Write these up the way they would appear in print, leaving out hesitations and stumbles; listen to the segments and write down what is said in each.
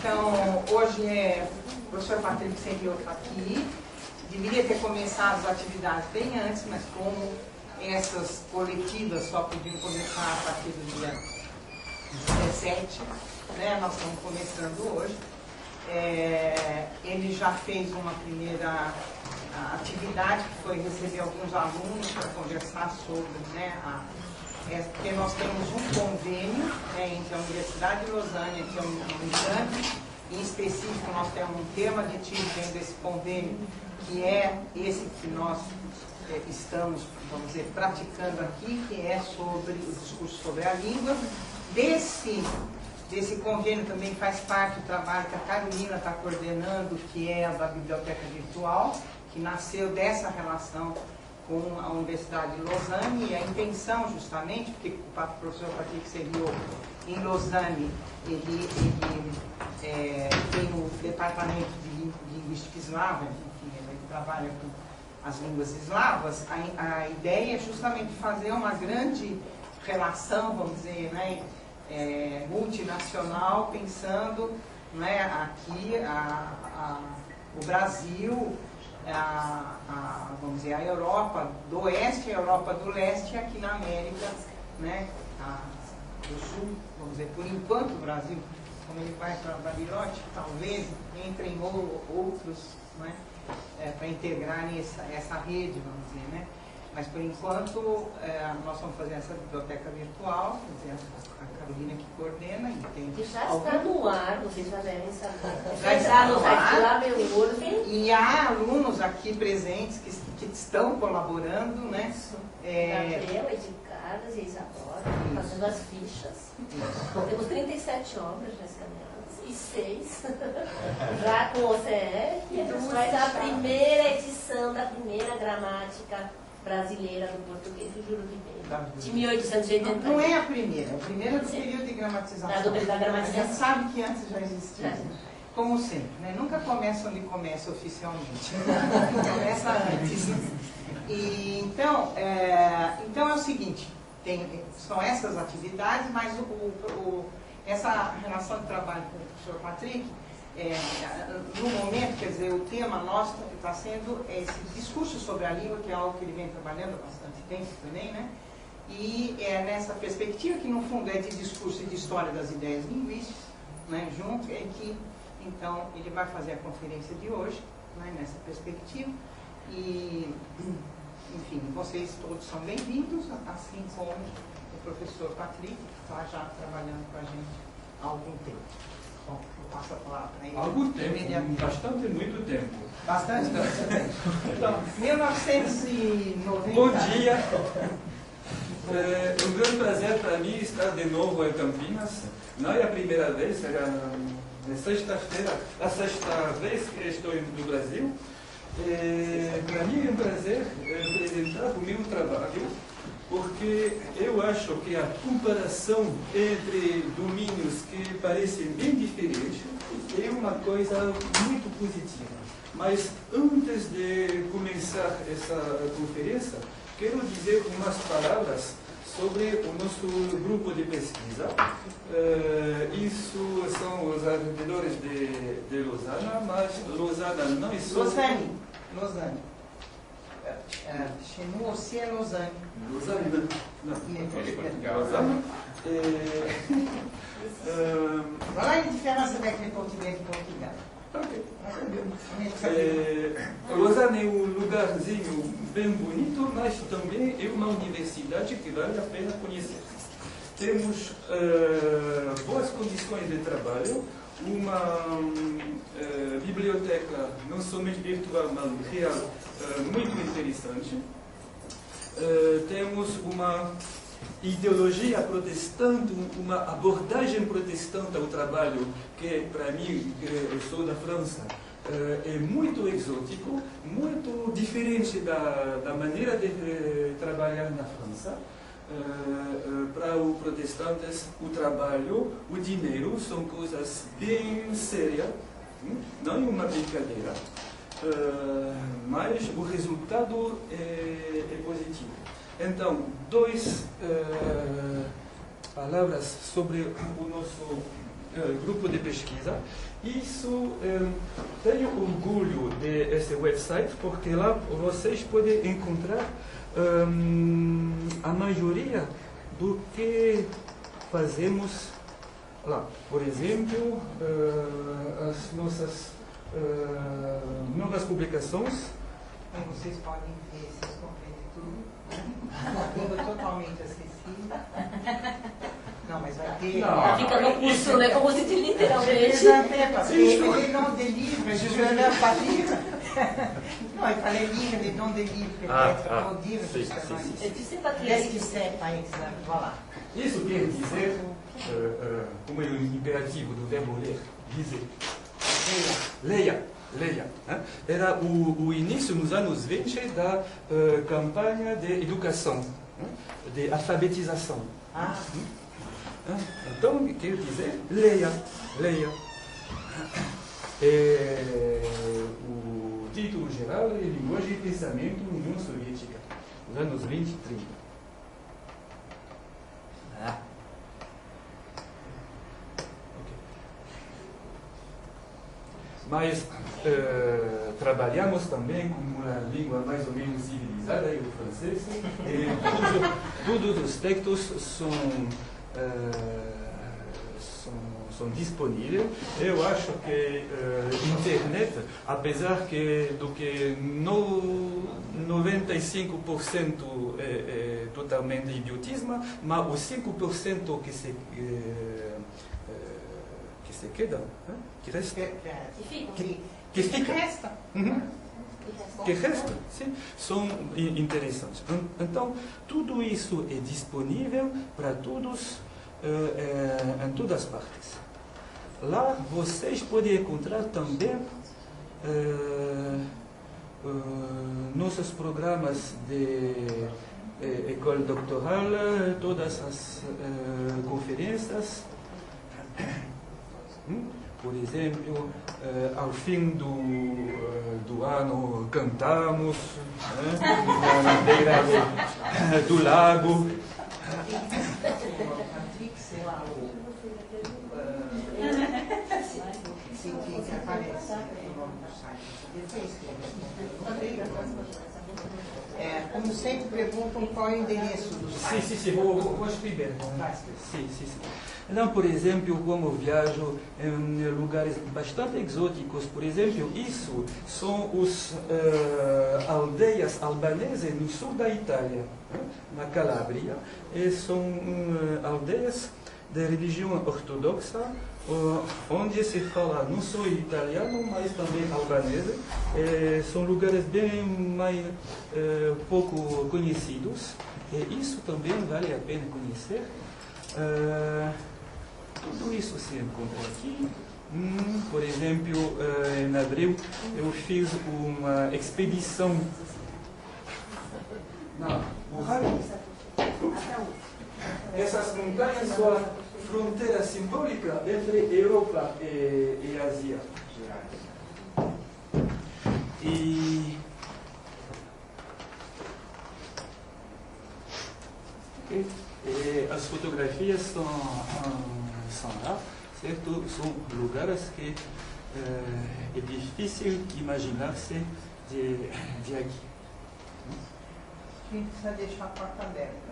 Então, hoje o professor Patrick Serriot está aqui. Deveria ter começado as atividades bem antes, mas como essas coletivas só podiam começar a partir do dia 17, né, nós estamos começando hoje. Ele já fez uma primeira atividade, que foi receber alguns alunos para conversar sobre, né, porque nós temos um convênio, né, entre a Universidade de Lausanne e a Unicamp. Em específico, nós temos um tema de tiro dentro desse convênio, que é esse que nós estamos, vamos dizer, praticando aqui, que é sobre o discurso sobre a língua. Desse convênio também faz parte o trabalho que a Carolina está coordenando, que é a da Biblioteca Virtual, que nasceu dessa relação com a Universidade de Lausanne, e a intenção, justamente, porque o professor Patrick Serriot, em Lausanne, ele tem o departamento de linguística eslava, enfim, ele trabalha com as línguas eslavas. A ideia é justamente fazer uma grande relação, vamos dizer, né, multinacional, pensando, né, aqui o Brasil, vamos dizer, a Europa do Oeste, a Europa do Leste, aqui na América, né, do Sul, vamos dizer, por enquanto o Brasil, como ele vai para Bariloche, talvez entrem outros, né, para integrarem essa rede, vamos dizer, né. Mas, por enquanto, nós vamos fazer essa biblioteca virtual, quer dizer, a Carolina que coordena e tem... Que já está no ar, vocês já devem saber. Já está no ar. Lá, meu olho. E há alunos aqui presentes que estão colaborando, né? Gabriel, Ed Carlos e Isadora, fazendo as fichas. Temos 37 obras já escaneadas e 6 já com OCR. E a gente faz a primeira edição da primeira gramática brasileira do português do Juro Ribeiro, de 1880. Não é a primeira do período de gramatização. Da gramatização. A gente sabe que antes já existia. Como sempre, né? Nunca começa onde começa oficialmente. Começa antes. E, então é o seguinte, são essas atividades, mas essa relação de trabalho com o professor Patrick, no momento, quer dizer, o tema nosso está sendo esse discurso sobre a língua, que é algo que ele vem trabalhando há bastante tempo também, né? E é nessa perspectiva, que no fundo é de discurso e de história das ideias linguísticas, né, junto, é que, então, ele vai fazer a conferência de hoje, né, nessa perspectiva, e, enfim, vocês todos são bem-vindos, assim como o professor Patrick, que está já trabalhando com a gente há algum tempo. Bom, eu passo a palavra para ele. Algum tempo, bastante, muito tempo. Bastante tempo. Então, 1990. Bom dia. É um grande prazer para mim estar de novo em Campinas. Não é a primeira vez, era na sexta-feira, a sexta vez que estou no Brasil. Para mim é um prazer apresentar o meu trabalho, porque eu acho que a comparação entre domínios que parecem bem diferentes é uma coisa muito positiva. Mas antes de começar essa conferência, quero dizer umas palavras sobre o nosso grupo de pesquisa. Isso são os arredores de Lausanne, mas Lausanne não é só... Lausanne. Chez nous aussi é Lausanne. Lausanne, não. Lausanne. Qual é a diferença entre português e Portugal? Lausanne é um lugarzinho bem bonito, mas também é uma universidade que vale a pena conhecer. Temos boas condições de trabalho, uma biblioteca não somente virtual, mas real, muito interessante. Temos uma ideologia protestante, uma abordagem protestante ao trabalho, que para mim, eu sou da França, é muito exótico, muito diferente da maneira de trabalhar na França. Para os protestantes, o trabalho, o dinheiro são coisas bem sérias, não é uma brincadeira, mas o resultado é positivo. Então, duas palavras sobre o nosso grupo de pesquisa. Isso, tenho orgulho desse website, porque lá vocês podem encontrar a maioria do que fazemos lá. Por exemplo, as nossas novas publicações. Vocês podem ver, vocês compreendem tudo. Língua totalmente acessível. Não, mas vai ter. Não. Fica no curso, né? Como se diz literalmente. Parce que non des livres, je ne vais pas lire. Non, il fallait lire les noms des livres, peut-être, pour dire justement isso. Tu sais pas Qu'est-ce que c'est, par exemple? Voilà. Isso quer dizer, como é o imperativo do verbo ler, dizer. Leia. Leia. Era o início nos anos 20 da campanha de educação, de alfabetização. Então, quer dizer, leia. O título geral é Linguagem e Pensamento União Soviética, nos anos 20 e 30. Mas trabalhamos também com uma língua mais ou menos civilizada, o francês. Todos os textos são disponíveis. Eu acho que internet, apesar do que 95% é totalmente idiotismo, mas os 5% que se queda, que resta. Que resta, sim, são interessantes. Então, tudo isso é disponível para todos, em todas as partes. Lá vocês podem encontrar também nossos programas de école doutoral, todas as conferências. Por exemplo, ao fim do ano cantamos na beira do lago. Que aparece no site. Como sempre, perguntam qual é o endereço do site. Sim, vou escrever. Sim. Então, por exemplo, como viajo em lugares bastante exóticos, por exemplo, isso são as aldeias albanesas no sul da Itália, na Calábria, e são aldeias de religião ortodoxa, onde se fala não só italiano, mas também albanês. São lugares bem mais pouco conhecidos, e isso também vale a pena conhecer. Tudo isso se encontra aqui. Por exemplo, em abril eu fiz uma expedição na Ural. Essas montanhas são a fronteira simbólica entre Europa e Ásia. E as fotografias são lá, certo? São lugares que é difícil imaginar-se de aqui. A gente precisa deixar a porta aberta.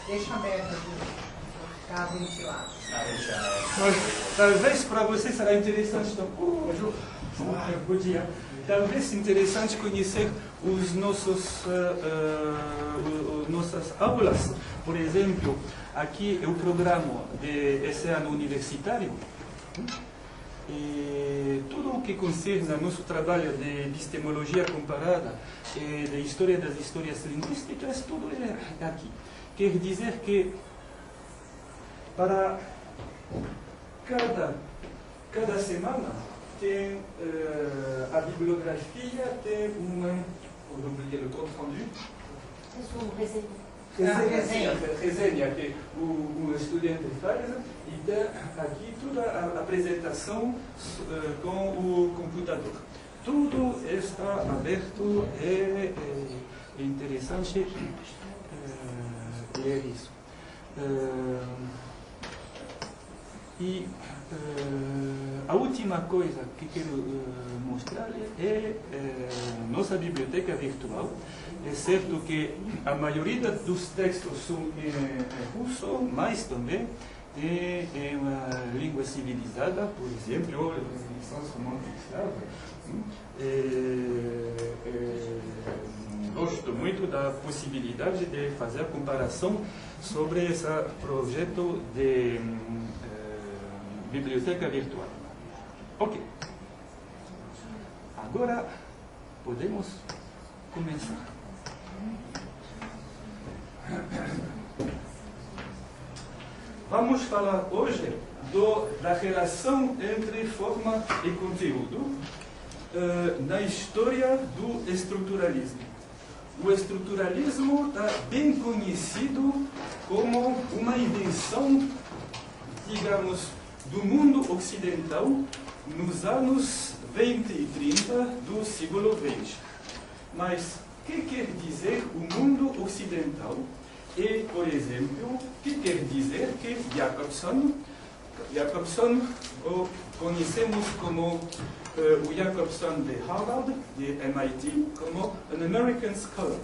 Deixa aberta, ficar ventilado. Talvez para você será interessante, talvez interessante conhecer os nossas aulas. Por exemplo, aqui é o programa desse ano universitário. E tudo o que concerne ao nosso trabalho de epistemologia comparada e de história das histórias linguísticas, tudo é aqui. Quer dizer que para cada semana tem a bibliografia, tem uma resenha que o estudante faz, e tem aqui toda a apresentação com o computador. Tudo está aberto, é interessante ler isso. A última coisa que quero mostrar é nossa biblioteca virtual. É certo que a maioria dos textos são em russo, mas também é uma língua civilizada, por exemplo, licença Monte-Escravo. Gosto muito da possibilidade de fazer a comparação sobre esse projeto de biblioteca virtual. Ok. Agora podemos começar. Vamos falar hoje da relação entre forma e conteúdo na história do estruturalismo. O estruturalismo está bem conhecido como uma invenção, digamos, do mundo ocidental nos anos 20 e 30 do século XX. Mas o que quer dizer o mundo ocidental? E, por exemplo, o que quer dizer que Jacobson o conhecemos como o Jacobson de Harvard, de MIT, como an American scholar.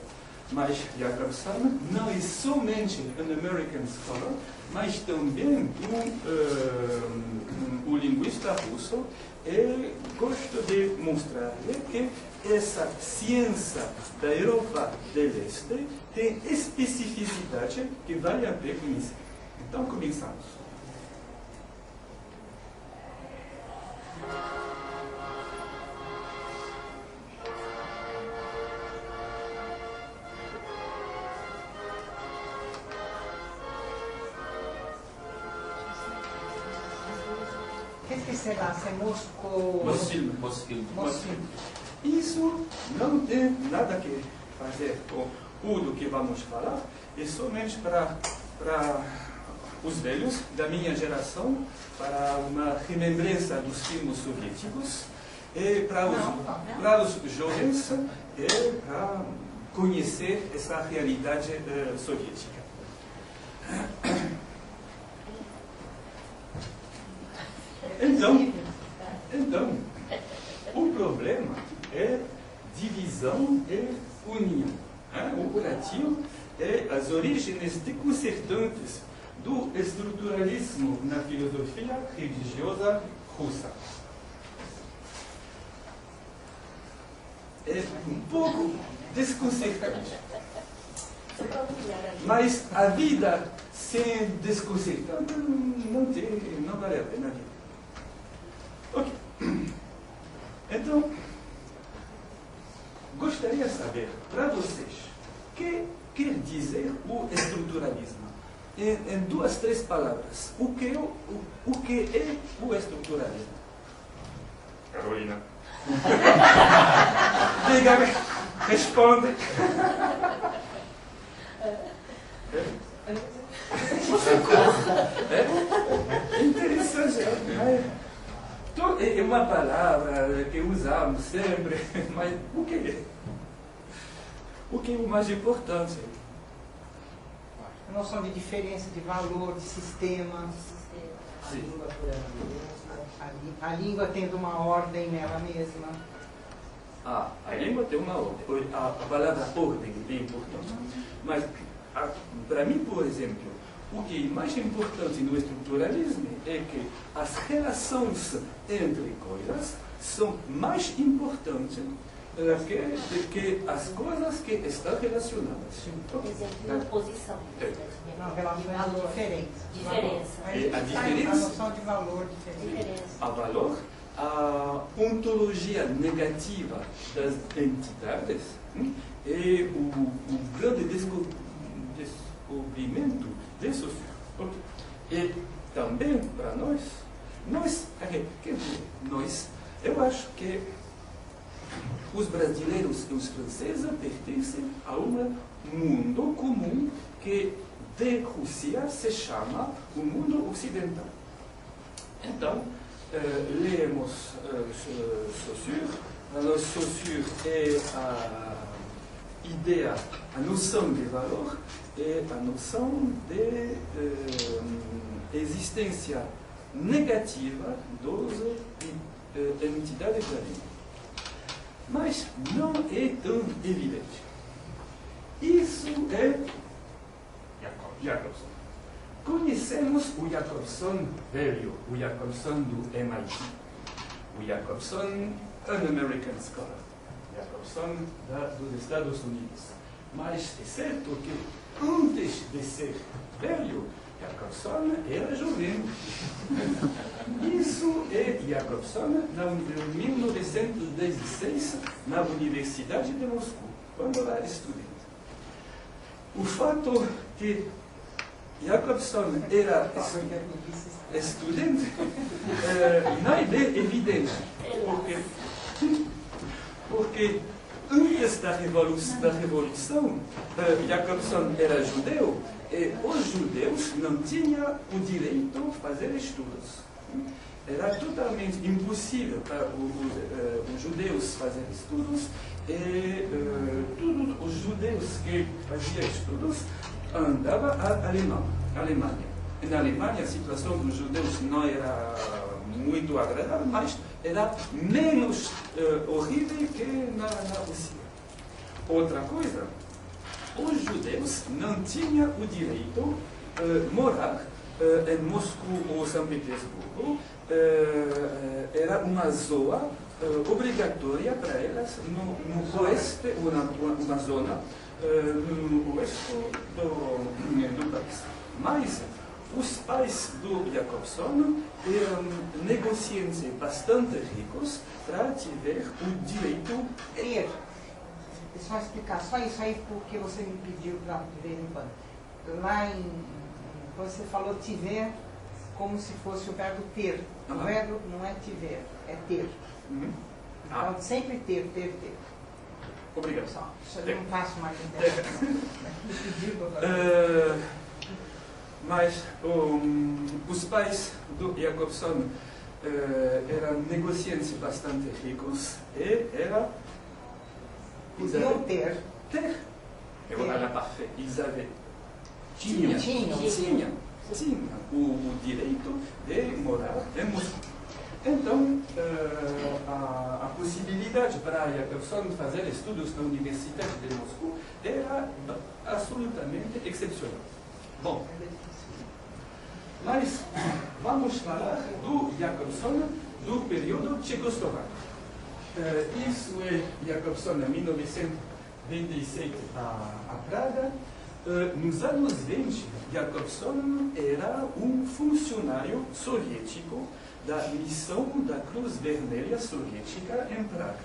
Mas Jacobson não é somente an American scholar, mas também um linguista russo, e gosto de mostrar que essa ciência da Europa do Leste tem especificidade que vale a pena conhecer. Então, começamos. Qu'est-ce que c'est là? C'est Moscou? Mosfilm. Isso não tem nada a fazer com tudo que vamos falar, é somente para os velhos da minha geração, para uma remembrança dos filmes soviéticos, e para os jovens, e para conhecer essa realidade soviética. Então, o problema é divisão e união. O relativo é as origens desconcertantes do estruturalismo na filosofia religiosa russa. É um pouco desconcertante. Mas a vida sem desconcertante não vale a pena. Ok. Então, gostaria de saber, para vocês, o que quer dizer o estruturalismo? Em 2, 3 palavras, o que é o estruturalismo? Carolina. Diga-me, responde. É interessante. É uma palavra que usamos sempre, mas o que é? O que é o mais importante? A noção de diferença, de valor, de sistema. A língua tendo uma ordem nela mesma. A língua tem uma ordem. A palavra ordem é bem importante. Mas, para mim, por exemplo, o que é mais importante no estruturalismo é que as relações entre coisas são mais importantes do que as coisas que estão relacionadas. Por exemplo, oposição. Não, relações diferentes. Diferença. A diferença. A noção de valor diferente. A valor, a ontologia negativa das entidades é o grande descobrimento disso. E também para nós, eu acho que os brasileiros e os franceses pertencem a um mundo comum que de Rússia se chama o mundo ocidental. Então, lemos Saussure. Saussure é a ideia, a noção de valor é a noção de existência negativa das entidades da língua. Mas não é tão evidente. Isso é Jacobson. Conhecemos o Jacobson velho, o Jacobson do MIT, o Jacobson an American Scholar, Jacobson dos Estados Unidos. Mas é certo que antes de ser velho, Jacobson era jovem. Isso é Jacobson em 1916 na Universidade de Moscou, quando era estudante. O fato que Jacobson era estudante não é evidente, porque antes da Revolução, Jacobson era judeu e os judeus não tinham o direito de fazer estudos. Era totalmente impossível para os judeus fazer estudos e todos os judeus que faziam estudos andavam à Alemanha. Na Alemanha a situação dos judeus não era muito agradável, mas era menos horrível que na Rússia. Outra coisa, os judeus não tinham o direito de morar em Moscou ou São Petersburgo. Era uma zona obrigatória para elas no oeste, uma zona no oeste do país. Mas os pais do Jacobson eram negociantes bastante ricos para ter o direito de ter. Só explicar, só isso aí porque você me pediu para de vez em quando. Lá quando você falou tiver, como se fosse o verbo ter. O verbo não é tiver, é ter. Então, sempre ter. Obrigado. Só eu não faço mais interpretação. Mas os pais do Jacobson eram negociantes bastante ricos e podiam ter. Era parfait. Ils avaient. Tinham o direito de morar em Moscou. Então, a possibilidade para Jacobson fazer estudos na Universidade de Moscou era absolutamente excepcional. Bom, mas vamos falar do Jacobson do período tchecoslovaco. Isso é Jacobson em 1927 a Praga. Nos anos 20, Jacobson era um funcionário soviético da missão da Cruz Vermelha Soviética em Praga.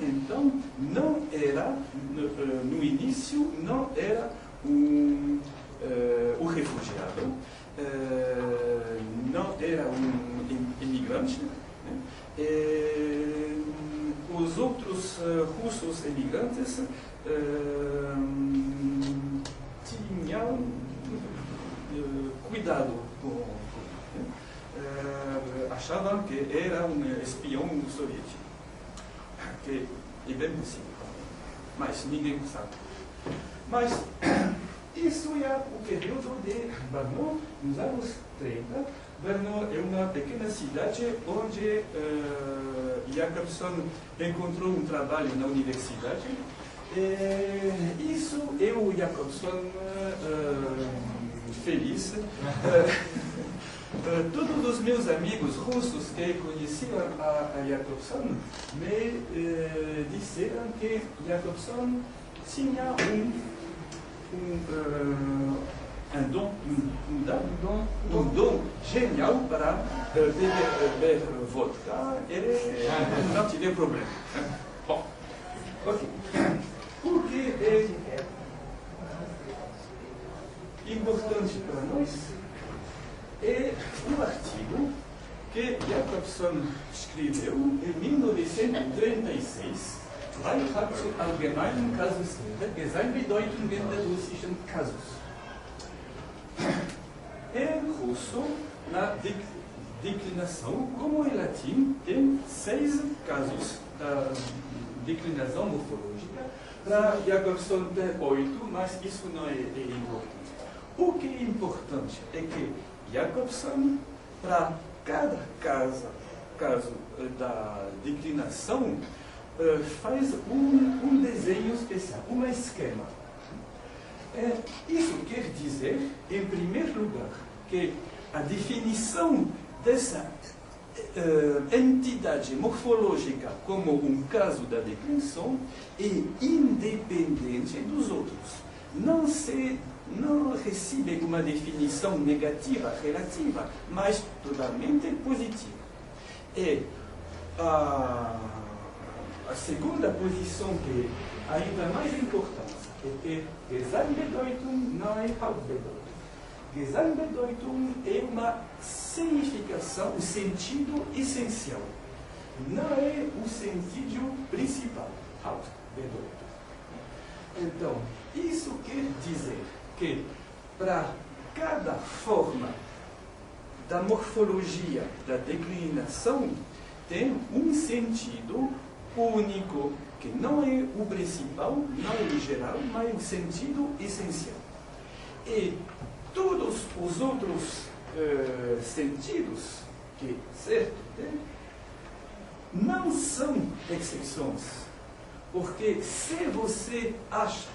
Então, não era, no início, não era um refugiado, não era um imigrante. Os outros russos imigrantes tinham cuidado com achavam que era um espião soviético, que é bem possível, mas ninguém sabe. Mas isso é o período de Brno, nos anos 30. Brno é uma pequena cidade onde Jacobson encontrou um trabalho na universidade. Isso é o Jacobson feliz. Todos os meus amigos russos que conheciam a Jacobson me disseram que Jacobson tinha um dom genial para beber vodka e não tive problema. Bom, ok. O que é importante para nós é um artigo que Jacobson escreveu em 1936. Drei zu allgemeinen Kasuslehre, Gesangbedeutungen der russischen Kasus. Em russo, na declinação, como em latim, tem 6 casos declinação morfológica. Para Jacobson tem 8, mas isso não é importante. O que é importante é que Jacobson, para cada caso da declinação, faz um desenho especial, um esquema. Isso quer dizer, em primeiro lugar, que a definição dessa entidade morfológica como um caso da declinação é independente dos outros. Não recebe uma definição negativa, relativa, mas totalmente positiva. E a segunda posição que é ainda mais importante é que Gesamtbedeutung não é Hauptbedeutung. Gesamtbedeutung é uma significação, o sentido essencial. Não é o sentido principal, Hauptbedeutung. Então, isso quer dizer que para cada forma da morfologia da declinação tem um sentido único, que não é o principal, não é o geral, mas o sentido essencial. E todos os outros sentidos que certo tem, não são exceções. Porque se você acha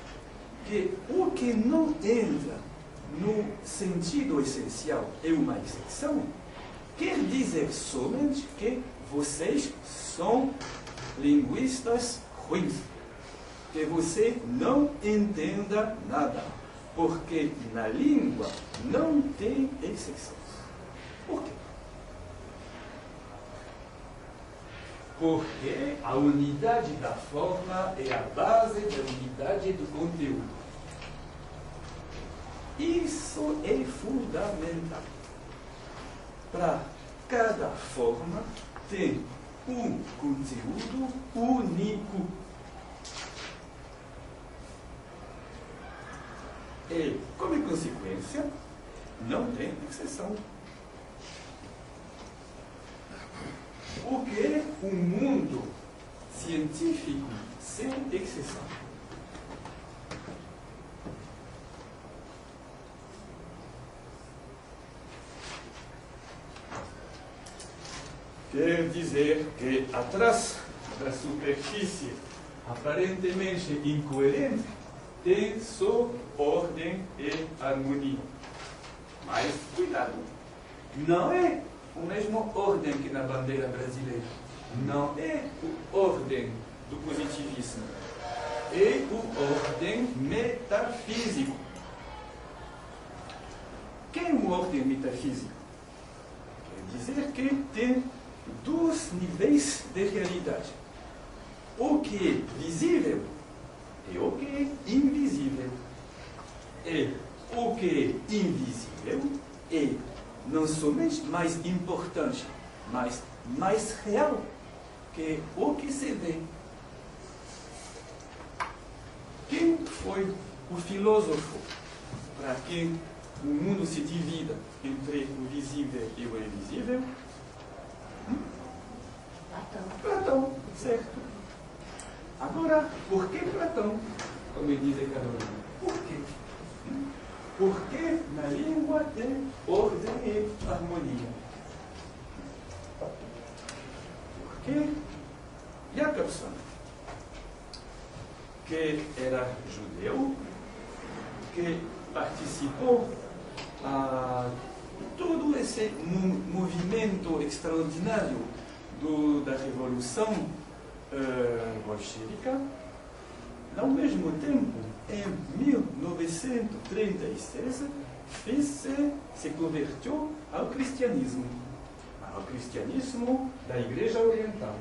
que o que não entra no sentido essencial é uma exceção, quer dizer somente que vocês são linguistas ruins, que você não entenda nada, porque na língua não tem exceções. Por quê? Porque a unidade da forma é a base da unidade do conteúdo. Isso é fundamental. Para cada forma tem um conteúdo único. E, como consequência, não tem exceção. O que é um mundo científico sem exceção? Quer dizer que atrás da superfície aparentemente incoerente tem só ordem e harmonia. Mas cuidado, não é a mesma ordem que na bandeira brasileira. Não é a ordem do positivismo. É a ordem metafísica. O que é uma ordem metafísica? Quer dizer que tem dois níveis de realidade. O que é visível e o que é invisível. E o que é invisível é não somente mais importante, mas mais real que o que se vê. Quem foi o filósofo para quem o mundo se divide entre o visível e o invisível? Platão, certo. Agora, por que Platão? Como diz Carolina. Por quê? Porque na língua tem ordem e harmonia. Porque Jacobson, que era judeu, que participou a todo esse movimento extraordinário da Revolução Bolchevica, ao mesmo tempo, em 1936, se converteu ao cristianismo da Igreja Oriental.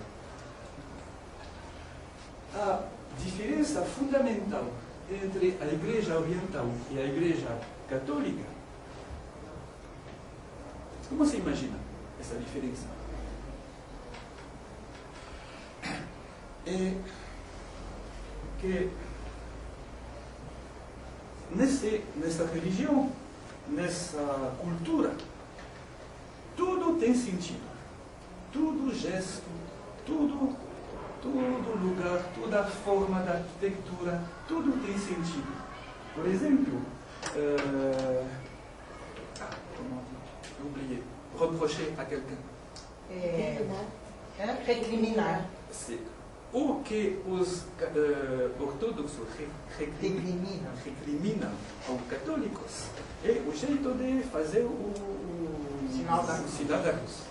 A diferença fundamental entre a Igreja Oriental e a Igreja Católica, como se imagina essa diferença? É que nessa religião, nessa cultura, tudo tem sentido, tudo gesto, tudo todo lugar, toda forma da arquitetura, tudo tem sentido. Por exemplo, oublié, reprocher a quelqu'un. Recriminar. O que os ortodoxos recriminam aos católicos é o jeito de fazer o sinal da cruz.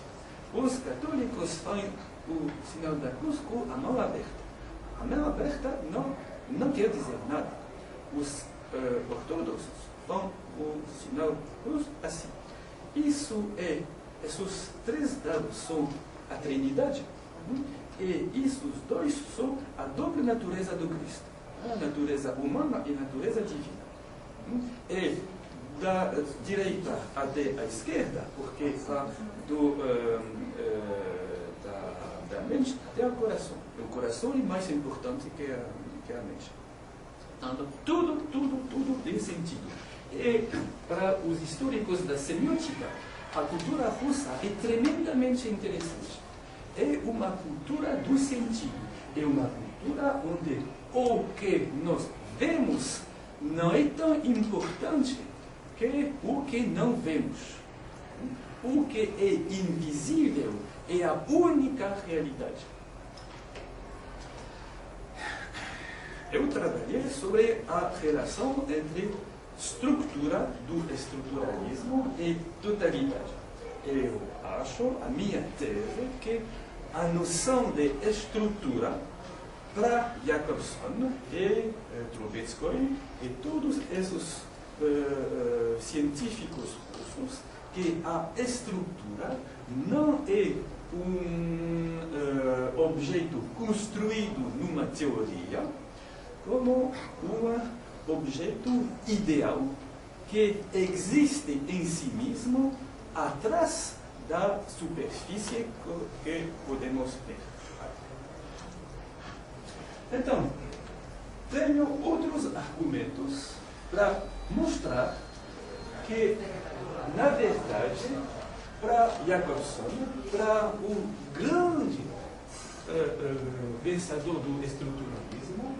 Os católicos fazem o sinal da cruz com a mão aberta. A mão aberta não quer dizer nada. Os ortodoxos fazem o sinal da cruz assim. Esses três dados são a Trindade. E esses dois são a dupla natureza do Cristo. A natureza humana e a natureza divina. E da direita até a esquerda, porque vai da mente até o coração. O coração é mais importante que a mente. Então, tudo tem sentido. E para os históricos da semiótica, a cultura russa é tremendamente interessante. É uma cultura do sentido. É uma cultura onde o que nós vemos não é tão importante que o que não vemos. O que é invisível é a única realidade. Eu trabalhei sobre a relação entre estrutura do estruturalismo e totalidade. Eu acho, a minha tese, que a noção de estrutura para Jacobson e Trubetskoy e todos esses científicos russos, que a estrutura não é objeto construído numa teoria, como objeto ideal que existe em si mesmo atrás da superfície que podemos ver. Então, tenho outros argumentos para mostrar que, na verdade, para Jacobson, para o grande pensador do estruturalismo,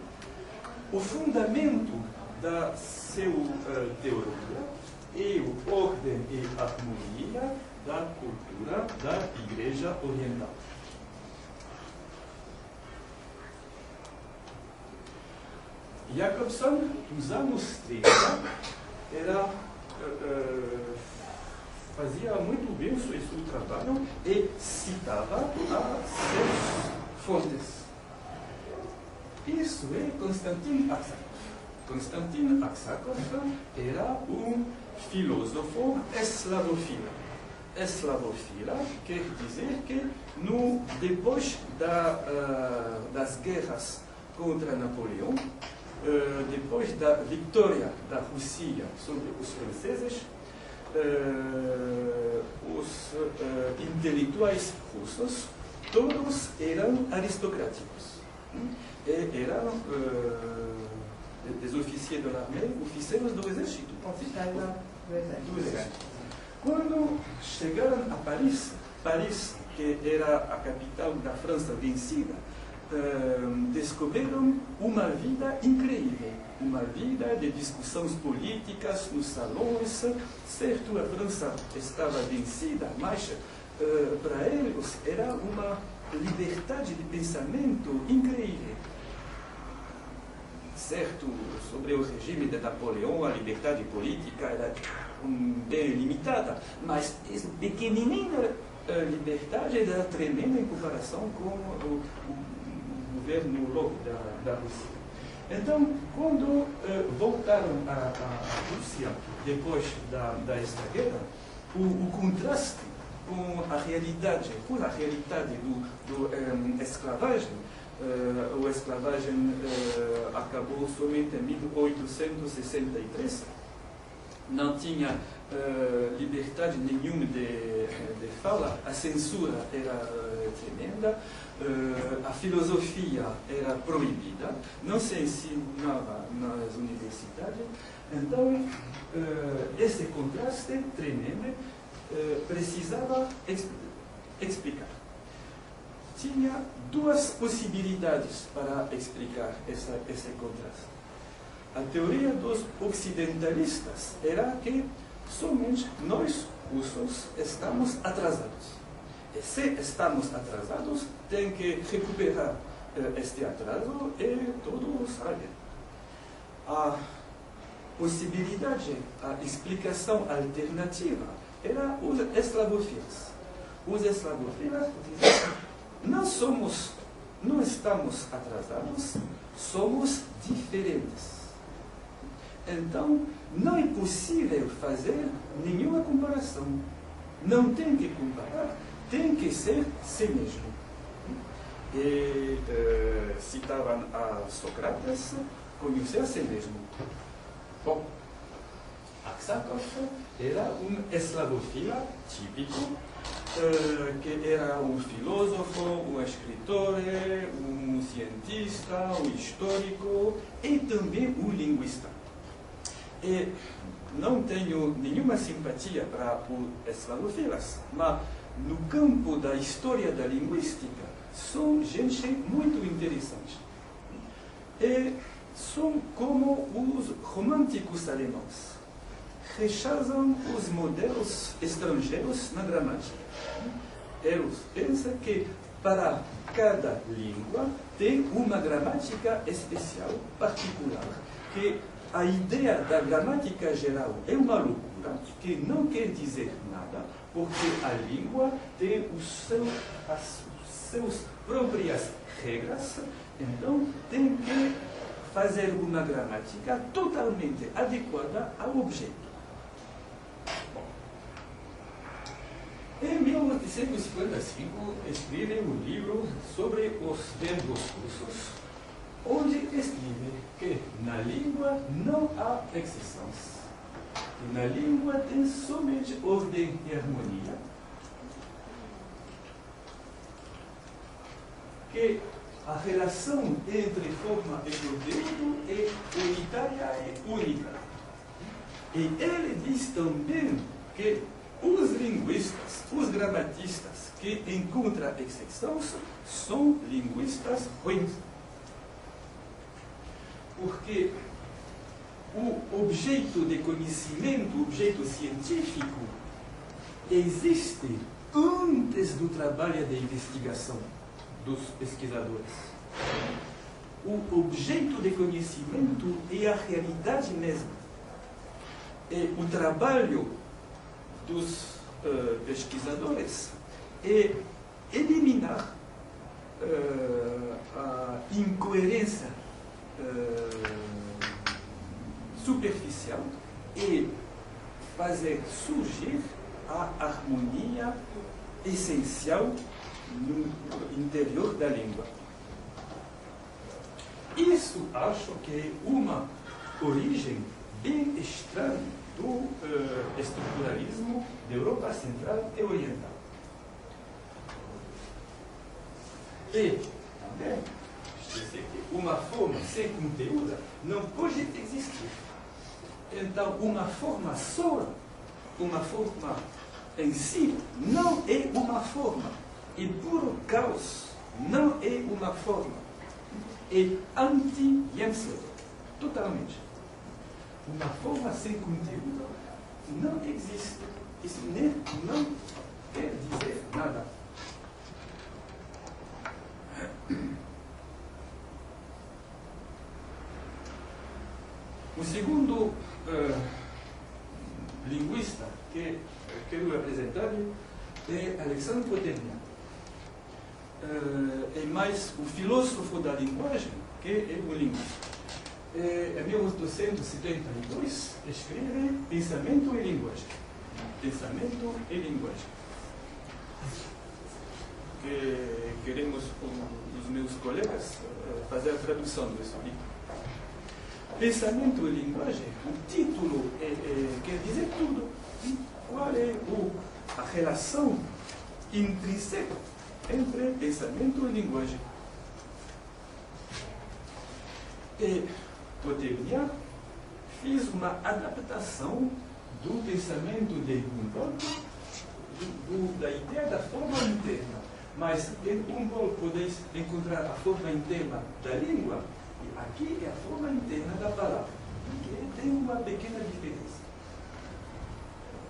o fundamento da sua teoria é a ordem e harmonia da cultura da Igreja Oriental. Jacobson, nos anos 30, fazia muito bem o seu trabalho e citava as suas fontes. Isso é Konstantin Aksakov. Konstantin Aksakov era filósofo eslavofila. Eslavofila quer dizer que depois das guerras contra Napoleão, depois da vitória da Rússia sobre os franceses, os intelectuais russos todos eram aristocráticos. Eram des officiers de l'armée, oficiais do exército. Quando chegaram a Paris, que era a capital da França vencida, descobriram uma vida incrível, uma vida de discussões políticas nos salões. Certo, a França estava vencida, mas para eles era uma liberdade de pensamento incrível. Certo, sobre o regime de Napoleão, a liberdade política era bem limitada, mas essa pequenina liberdade era tremenda em comparação com o governo louco da Rússia. Então, quando voltaram à Rússia depois desta guerra, o contraste com a realidade do escravagem, a escravagem acabou somente em 1863, não tinha liberdade nenhuma de fala, a censura era tremenda, a filosofia era proibida, não se ensinava nas universidades. Então, esse contraste tremendo precisava explicar. tinha duas possibilidades para explicar esse contraste. A teoria dos ocidentalistas era que somente nós, russos, estamos atrasados. E se estamos atrasados, tem que recuperar este atraso e tudo sai bem. A possibilidade, a explicação alternativa era os eslavófilos. Os eslavófilos diziam: não estamos atrasados, somos diferentes. Então, não é possível fazer nenhuma comparação. Não tem que comparar, tem que ser si mesmo. E citavam a Sócrates, conhecer a si mesmo. Bom, Aksakov era um eslavofila típico, que era um filósofo, um escritor, um cientista, um histórico e também um linguista. E não tenho nenhuma simpatia para os eslavofilas, mas no campo da história da linguística são gente muito interessante. E são como os românticos alemães. Rechazam os modelos estrangeiros na gramática. Eles pensam que para cada língua tem uma gramática especial, particular, que a ideia da gramática geral é uma loucura, que não quer dizer nada, porque a língua tem as suas próprias regras, então tem que fazer uma gramática totalmente adequada ao objeto. Bom. Em 1855, escreve um livro sobre os verbos russos, onde escreve que na língua não há exceções. E na língua tem somente ordem e harmonia, que a relação entre forma e conteúdo é unitária e única. E ele diz também que os linguistas, os gramatistas que encontram exceções são linguistas ruins. Porque o objeto de conhecimento, o objeto científico, existe antes do trabalho de investigação dos pesquisadores. O objeto de conhecimento é a realidade mesma. E o trabalho dos pesquisadores é eliminar a incoerência superficial e fazer surgir a harmonia essencial no interior da língua. Isso acho que é uma origem bem estranha do estruturalismo da Europa Central e Oriental. E também uma forma sem conteúdo não pode existir. Então, uma forma só, uma forma em si, não é uma forma. E puro caos não é uma forma. É anti-Jansson, totalmente. Uma forma sem conteúdo não existe. Isso não quer dizer nada. O segundo linguista que quero apresentar é Alexandre Potemkin. É mais o filósofo da linguagem que é o linguista. Em 1872, escreve Pensamento e Linguagem. Pensamento e Linguagem. Que queremos, com os meus colegas, fazer a tradução desse livro. Pensamento e Linguagem, o título quer dizer tudo. Qual é a relação intrínseca entre pensamento e linguagem? E Potemkin fez uma adaptação do pensamento de Humboldt, da ideia da forma interna, Mas em Humboldt podeis encontrar a forma interna da língua, e aqui é a forma interna da palavra, que tem uma pequena diferença.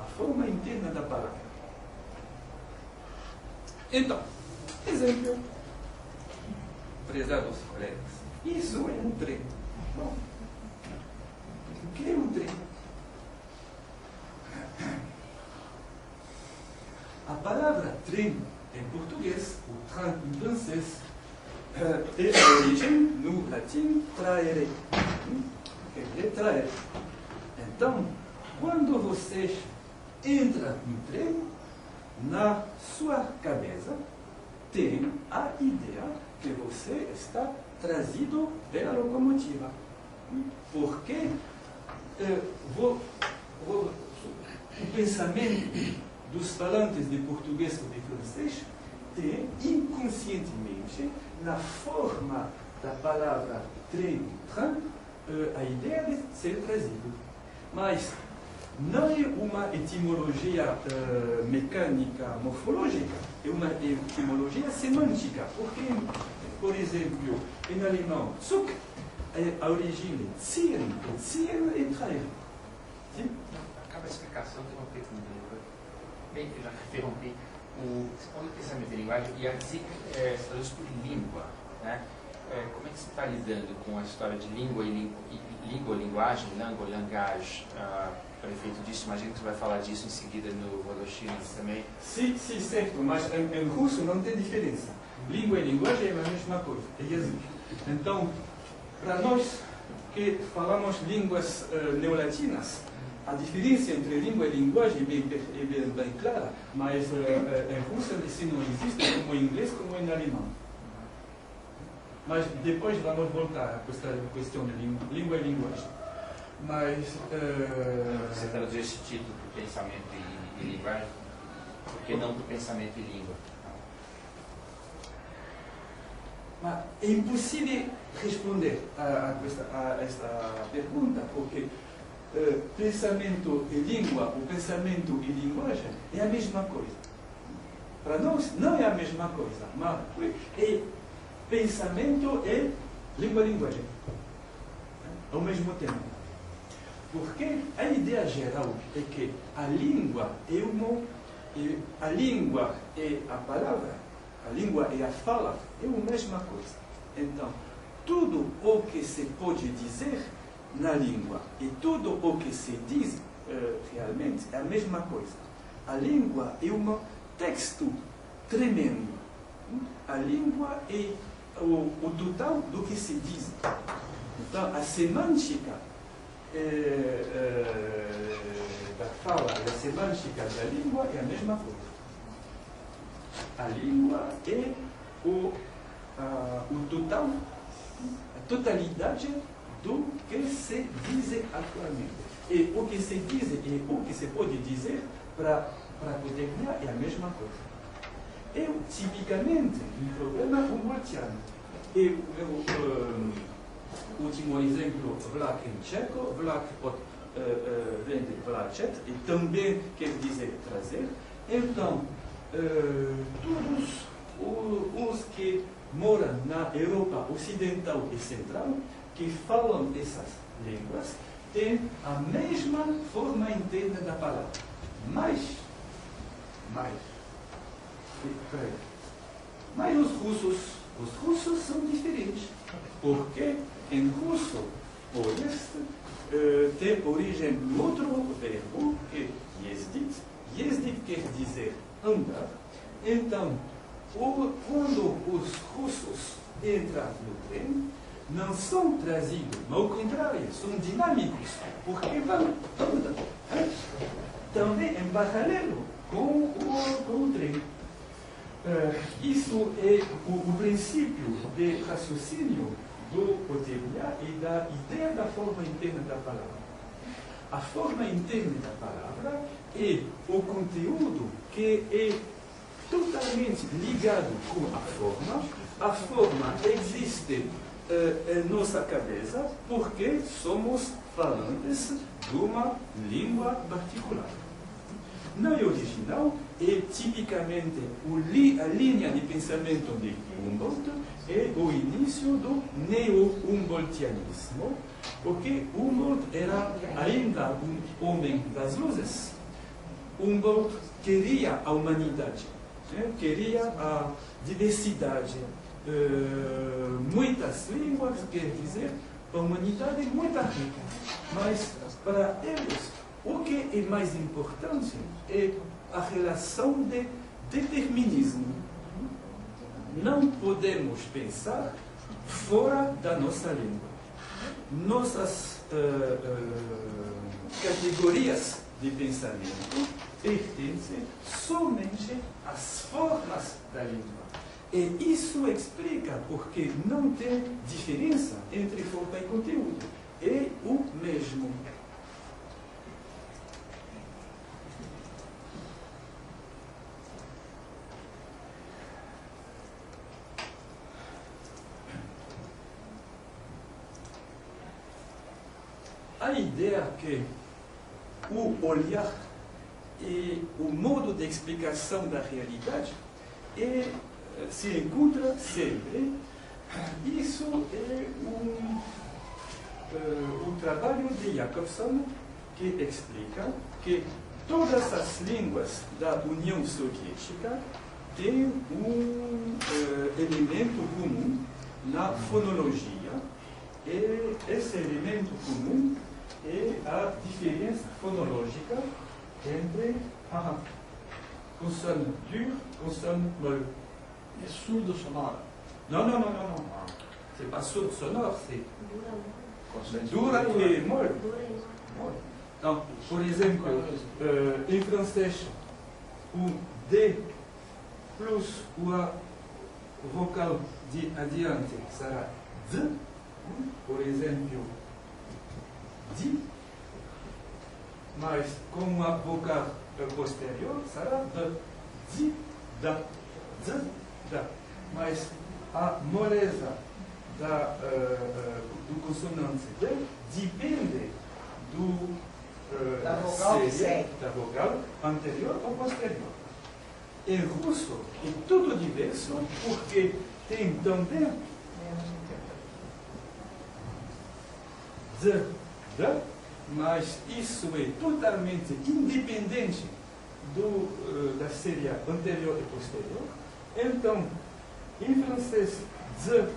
A forma interna da palavra. Então, exemplo, prezados colegas, isso é um trem. Bom, o que é um trem? A palavra trem em português, o train em francês, tem a origem no latim traere. Quer dizer traer. Então, quando vocês entram no trem, na sua cabeça tem a ideia que você está trazido pela locomotiva. Porque o pensamento dos falantes de português ou de francês tem inconscientemente, na forma da palavra trem, train, a ideia de ser trazido. Mas não é uma etimologia mecânica, morfológica, é uma etimologia semântica. Porque, por exemplo, em alemão, Zug, a origem é ziehen, ziehen é trair. Sim? Acaba a explicação, tem uma pergunta. Bem, eu já interrompi. Você falou de pensamento e linguagem, e a Zig traduz por língua, né? Como é que você está lidando com a história de língua e linguagem, langage, para efeito disso? Imagino que você vai falar disso em seguida no Voloshinas também. Sim, certo, mas em russo não tem diferença. Língua e linguagem é a mesma coisa, é Yazig. Então, para nós que falamos línguas neolatinas, a diferença entre língua e linguagem é bem clara, mas em russo isso não existe, como em inglês, como em alemão. Mas depois vamos voltar a esta questão de língua e linguagem. Mas... Você traduz esse título para pensamento e linguagem? Por que não para pensamento e língua? Mas é impossível responder a esta pergunta, porque pensamento e língua, ou pensamento e linguagem é a mesma coisa. Para nós não é a mesma coisa, mas pensamento e língua e linguagem ao mesmo tempo. Porque a ideia geral é que a língua e a palavra, a língua e a fala é a mesma coisa. Então, tudo o que se pode dizer na língua e tudo o que se diz realmente é a mesma coisa. A língua é um texto tremendo. A língua é o total do que se diz. Então, a semântica da fala e a semântica da língua é a mesma coisa. A língua é o total, a totalidade do que se diz atualmente. E o que se diz e o que se pode dizer para poder ganhar é a mesma coisa. É tipicamente um problema humboltiano. E o último exemplo, vlak em tcheco, vlak vem de vlachet e também quer dizer trazer. Então, todos os que moram na Europa Ocidental e Central, que falam essas línguas, têm a mesma forma interna da palavra. Mas os russos são diferentes, porque em russo o este tem origem no outro verbo, que é yezdit. Yezdit quer dizer andar. Então, quando os russos entram no trem, não são trazidos, mas ao contrário, são dinâmicos, porque vão andar. Também em paralelo com o trem. Isso é o princípio de raciocínio do Potemkin e da ideia da forma interna da palavra. A forma interna da palavra é o conteúdo que é totalmente ligado com a forma. A forma existe em nossa cabeça porque somos falantes de uma língua particular. não é original, é tipicamente a linha de pensamento de Humboldt, é o início do neo-humboldtianismo, porque Humboldt era ainda um homem das luzes. Humboldt queria a humanidade, queria a diversidade, muitas línguas, quer dizer, a humanidade é muito rica, mas para eles o que é mais importante é a relação de determinismo. Não podemos pensar fora da nossa língua. Nossas categorias de pensamento pertencem somente às formas da língua. E isso explica porque não tem diferença entre forma e conteúdo. É o mesmo. A ideia que o olhar e o modo de explicação da realidade se encontra sempre. Isso é o trabalho de Jacobson, que explica que todas as línguas da União Soviética têm um elemento comum na fonologia, e esse elemento comum é a diferença fonológica entre consonne dure e consonne molle. É surdo sonoro. Non, non, non, non, non. C'est pas sourd sonore, c'est dura e molle. Donc, por exemplo, em francês, o D plus o A vocal de adiante será D. Por exemplo, D. Mas com a vocal posterior será D. D, da, D, da. Mas a moleza do consonante D depende da vogal que segue. da vogal anterior ou posterior. Em russo é tudo diverso, porque tem também D, mas isso é totalmente independente da série anterior e posterior. Então, em francês, Z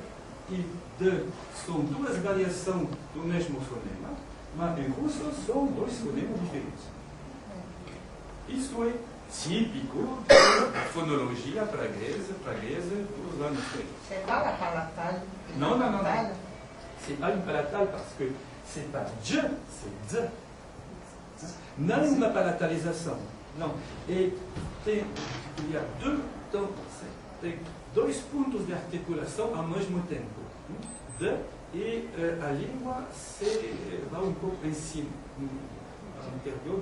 e D são duas variações do mesmo fonema, mas em russo são dois fonemas diferentes. Isso é típico da fonologia praguesa dos anos 30. Você fala palatal? Non, non, non, non. C'est pas une palatale parce que c'est pas je, c'est de. Não é uma palatalização. Não. E tem dois pontos de articulação ao mesmo tempo. De e a língua se vai um pouco em cima, no interior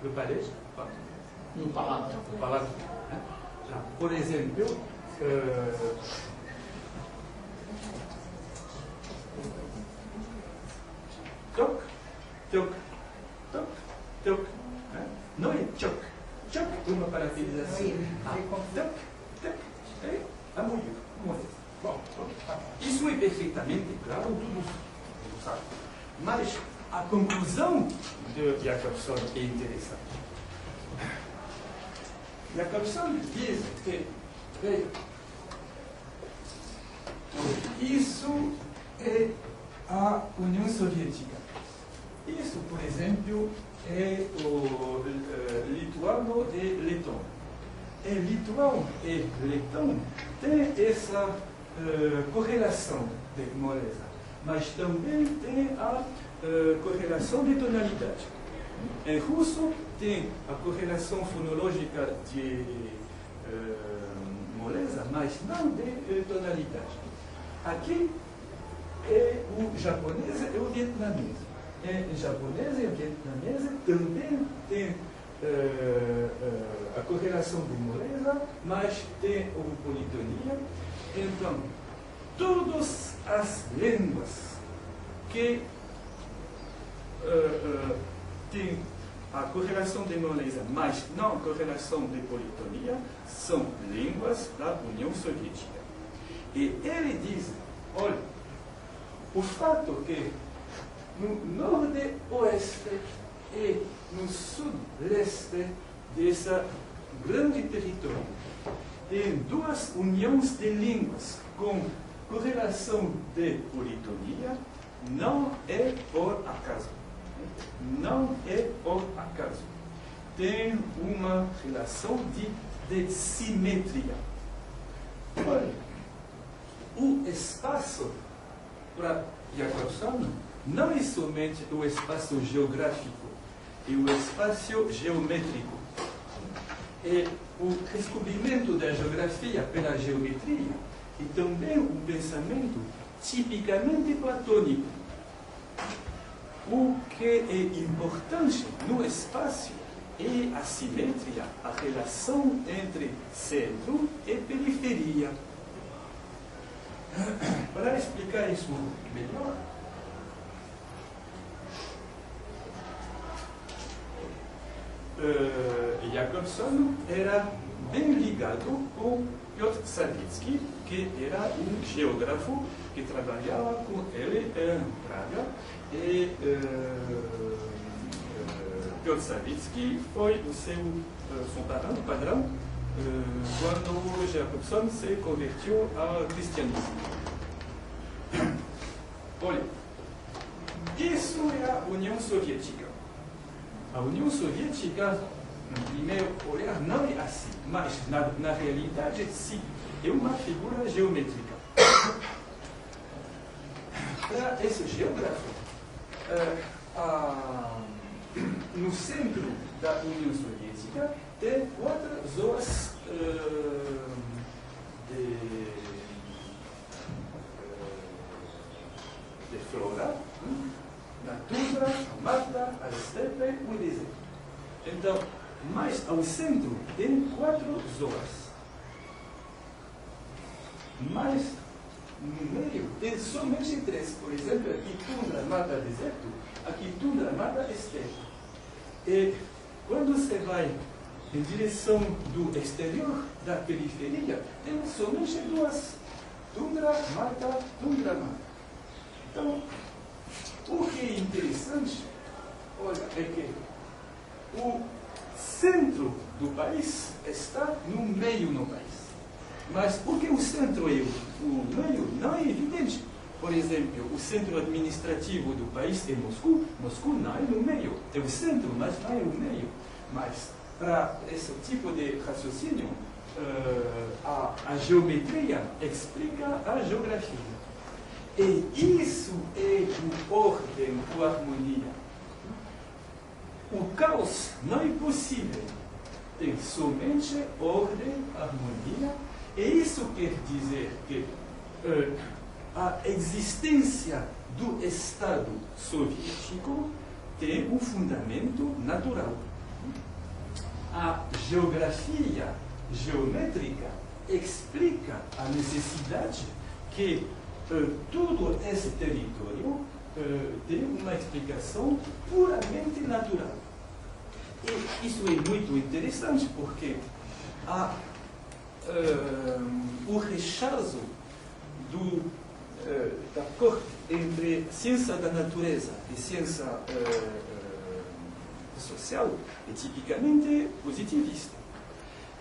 do palais. No palato. O palato. Por exemplo, toc, toc, toc, toc. Não é choc. Choc é uma palatalização. Toc, toc, é a mulher. Bom, isso é perfeitamente claro, tudo sabe. Mas a conclusão de Jacobson é interessante. Jacobson diz que isso é a União Soviética. Isso, por exemplo, é o lituano e letão. E lituano e letão têm essa correlação de moleza, mas também tem a correlação de tonalidade. Em russo tem a correlação fonológica de moleza, mas não de tonalidade. Aqui é o japonês e o vietnamês. Em japonês e vietnamês também tem a correlação de moleza, mas tem a politonia. Então, todas as línguas que têm a correlação de moleza, mas não a correlação de politonia, são línguas da União Soviética. E ele diz, olha, o fato que no norde-oeste e no sudeste desse grande território tem duas uniões de línguas com correlação de politonia, não é por acaso. Não é por acaso. Tem uma relação de simetria. Olha, o espaço para Jacobson não é somente o espaço geográfico, é o espaço geométrico. É o descobrimento da geografia pela geometria e também um pensamento tipicamente platônico. O que é importante no espaço é a simetria, a relação entre centro e periferia. Para explicar isso melhor, Jacobson era bem ligado com Piotr Savitsky, que era um geógrafo que trabalhava com ele em Praga. E Piotr Savitsky foi o seu padrão quando Jacobson se convertiu ao cristianismo. Olha, isso é a União Soviética. A União Soviética, no primeiro olhar, não é assim, mas na realidade, sim, é uma figura geométrica. Para esse geógrafo, no centro da União Soviética tem 4 zonas de flora, na tundra, a mata, a estepe e o deserto. Então, mais ao centro tem 4 zonas. Mas no meio tem somente 3. Por exemplo, aqui tundra, mata, deserto. Aqui tundra, mata, estepe. E quando você vai em direção do exterior da periferia, tem somente 2. Tundra, mata, tundra, mata. Então, o que é interessante, olha, é que o centro do país está no meio do país. Mas o que o centro é o meio não é evidente. Por exemplo, o centro administrativo do país é Moscou. Moscou não é no meio. É o centro, mas não é o meio. Mas, para esse tipo de raciocínio, a geometria explica a geografia. E isso é o ordem ou harmonia. O caos não é possível. Tem somente ordem, harmonia. E isso quer dizer que a existência do Estado soviético tem um fundamento natural. A geografia geométrica explica a necessidade que todo esse território tem uma explicação puramente natural. E isso é muito interessante porque o rechaço da corte entre ciência da natureza e ciência social é tipicamente positivista.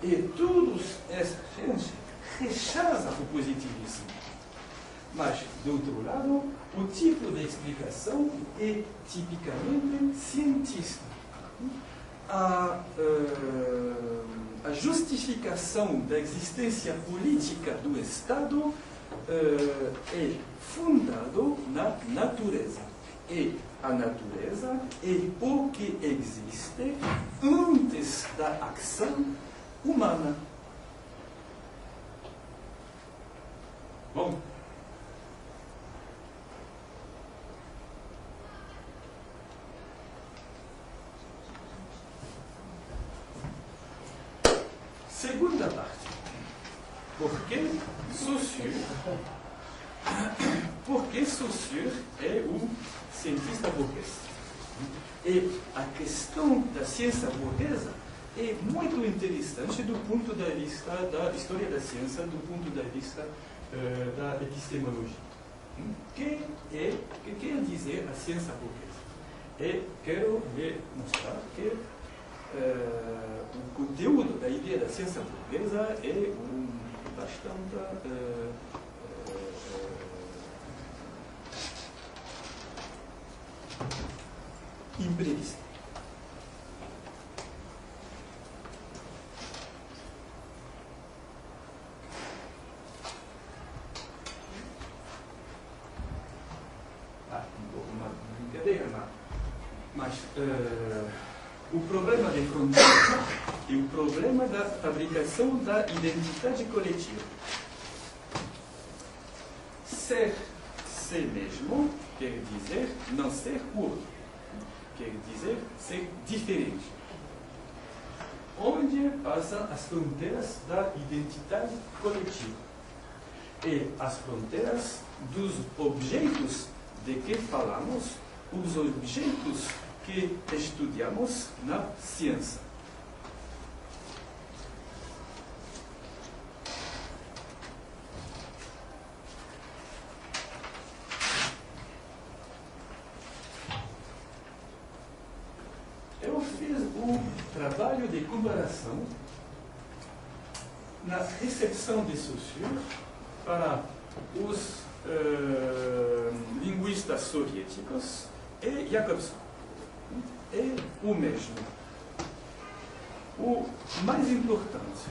E todos essa gente rechaça o positivismo. Mas, do outro lado, o tipo de explicação é tipicamente cientista. A justificação da existência política do Estado é fundada na natureza. E a natureza é o que existe antes da ação humana. Bom, segunda parte. Por que Saussure é um cientista burguês? E a questão da ciência burguesa é muito interessante do ponto de vista da história da ciência, do ponto de vista da epistemologia. Que quer dizer a ciência burguesa? E quero lhe mostrar que o conteúdo da ideia da ciência burguesa é bastante imprevisto. Um pouco uma brincadeira, mas o problema de fronteira e o problema da fabricação da identidade coletiva. Ser si mesmo quer dizer não ser outro, quer dizer ser diferente. Onde passam as fronteiras da identidade coletiva e as fronteiras dos objetos de que falamos, os objetos que estudamos na ciência. Eu fiz um trabalho de comparação na recepção de Saussure para os linguistas soviéticos e Jacobson. É o mesmo. O mais importante,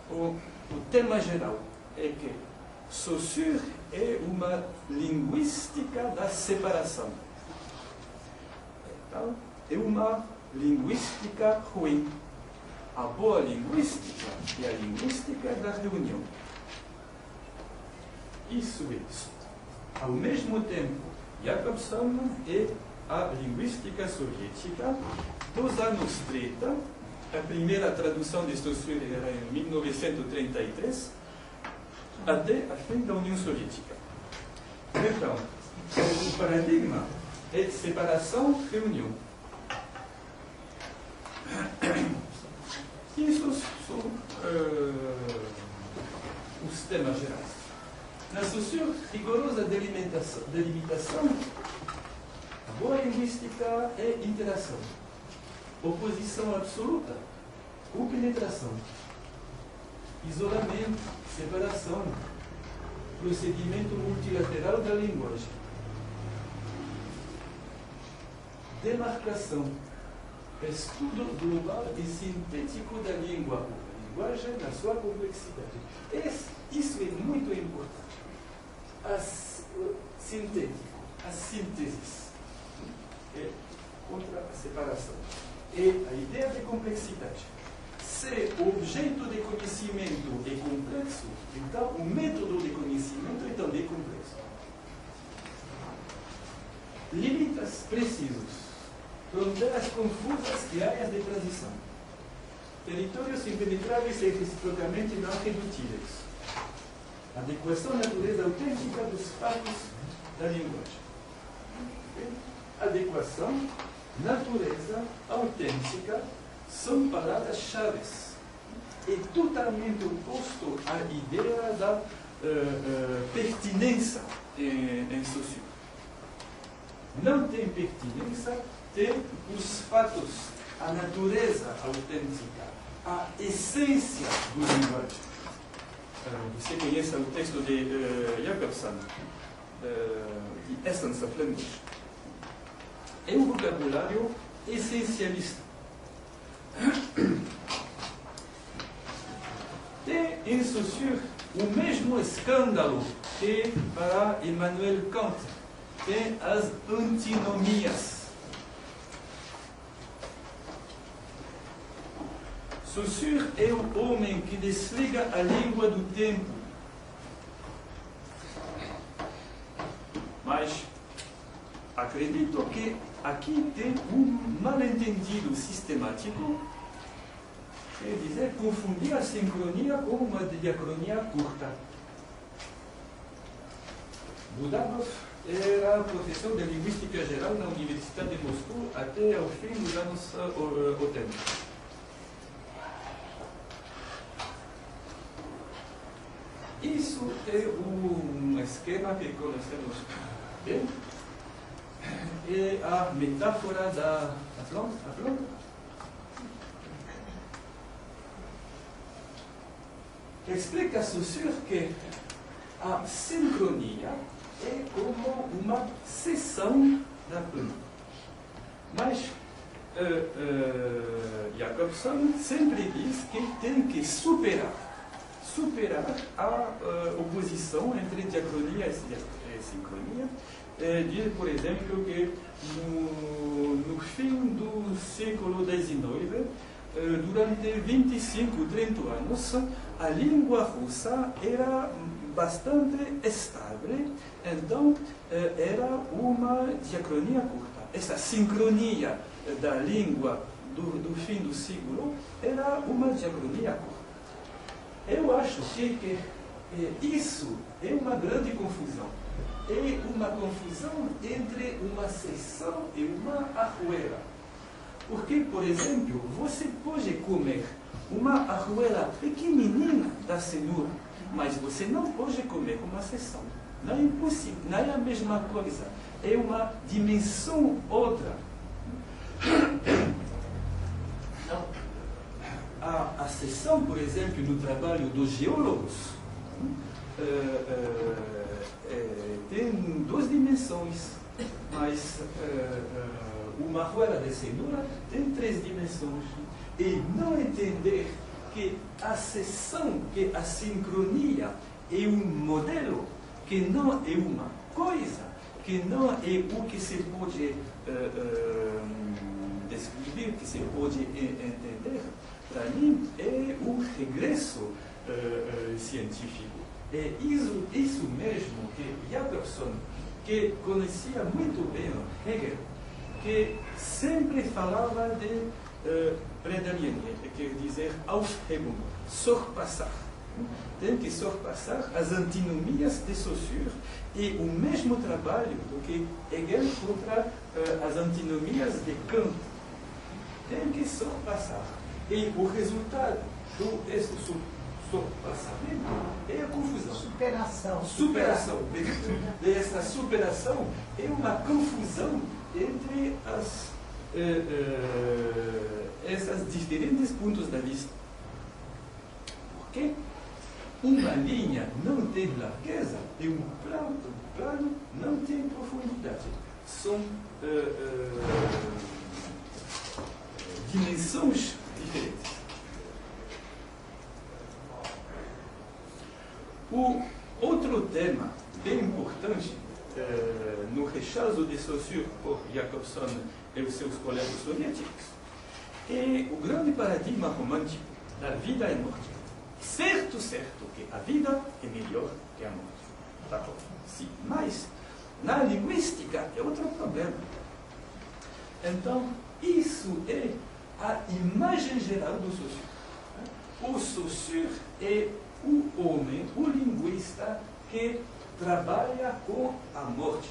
o tema geral, é que Saussure é uma linguística da separação. Então, é uma linguística ruim. A boa linguística é a linguística da reunião. Isso é isso. Ao mesmo tempo, Jacobson é a linguística soviética dos anos 30. A primeira tradução de Saussure era em 1933, até a fim da União Soviética. Então, o paradigma é separação-reunião. Isso são os temas gerais. Na Saussure, rigorosa delimitação, a boa linguística é interação. Oposição absoluta, compenetração. Isolamento, separação, procedimento multilateral da linguagem. Demarcação, estudo global e sintético da língua, a linguagem na sua complexidade. Isso é muito importante. Sintético, a síntese é contra a separação. E a ideia de complexidade. Se o objeto de conhecimento é complexo, então o método de conhecimento é também complexo. Limites precisos, fronteiras confusas e áreas de transição. Territórios impenetráveis e reciprocamente não redutíveis. Adequação à natureza autêntica dos fatos da linguagem. Adequação, natureza, autêntica são palavras-chave. É totalmente oposto à ideia da pertinência em Saussure. Não tem pertinência, tem os fatos, a natureza autêntica, a essência do linguagem. Você conhece o texto de Jacobson, The Essence of Language. É um vocabulário essencialista. Tem em Saussure o mesmo escândalo que para Emmanuel Kant. Tem as antinomias. Saussure é o homem que desliga a língua do tempo. Mas acredito que aqui tem um mal-entendido sistemático, quer dizer, confundir a sincronia com uma diacronia curta. Budapest era professor de Linguística Geral na Universidade de Moscou até o fim dos anos 80. Isso é um esquema que conhecemos bem. É a metáfora da Atlanta. Explica a Saussure que a sincronia é como uma seção da planta. Mas Jacobson sempre diz que tem que superar a oposição entre diacronia e sincronia. Diz, por exemplo, que no fim do século XIX, durante 25, 30 anos, a língua russa era bastante estável, então era uma diacronia curta. Essa sincronia da língua do fim do século era uma diacronia curta. Eu acho que isso é uma grande confusão. É uma confusão entre uma seção e uma arruela. Porque, por exemplo, você pode comer uma arruela pequenininha da cenoura, mas você não pode comer uma seção. Não é impossível, não é a mesma coisa. É uma dimensão outra. Então, a seção, por exemplo, no trabalho dos geólogos, tem duas dimensões, mas uma arruela de cenoura tem 3 dimensões. E não entender que a seção, que a sincronia é um modelo, que não é uma coisa, que não é o que se pode descrever, que se pode entender, para mim é um regresso científico. É isso mesmo que Jacobson, que conhecia muito bem Hegel, que sempre falava de predomínio, quer dizer, Aufhebung, surpassar. Tem que surpassar as antinomias de Saussure e o mesmo trabalho do que Hegel contra as antinomias de Kant. Tem que surpassar. E o resultado desse surpassamento é a confusão. Superação. Essa superação é uma confusão entre esses diferentes pontos de vista. Porque uma linha não tem largueza e um plano não tem profundidade. São dimensões diferentes. O outro tema bem importante no rechaço de Saussure por Jacobson e os seus colegas soviéticos é o grande paradigma romântico da vida e morte. Certo que a vida é melhor que a morte. Tá bom? Sim, mas na linguística é outro problema. Então, isso é a imagem geral do Saussure. O Saussure é o homem, o linguista que trabalha com a morte,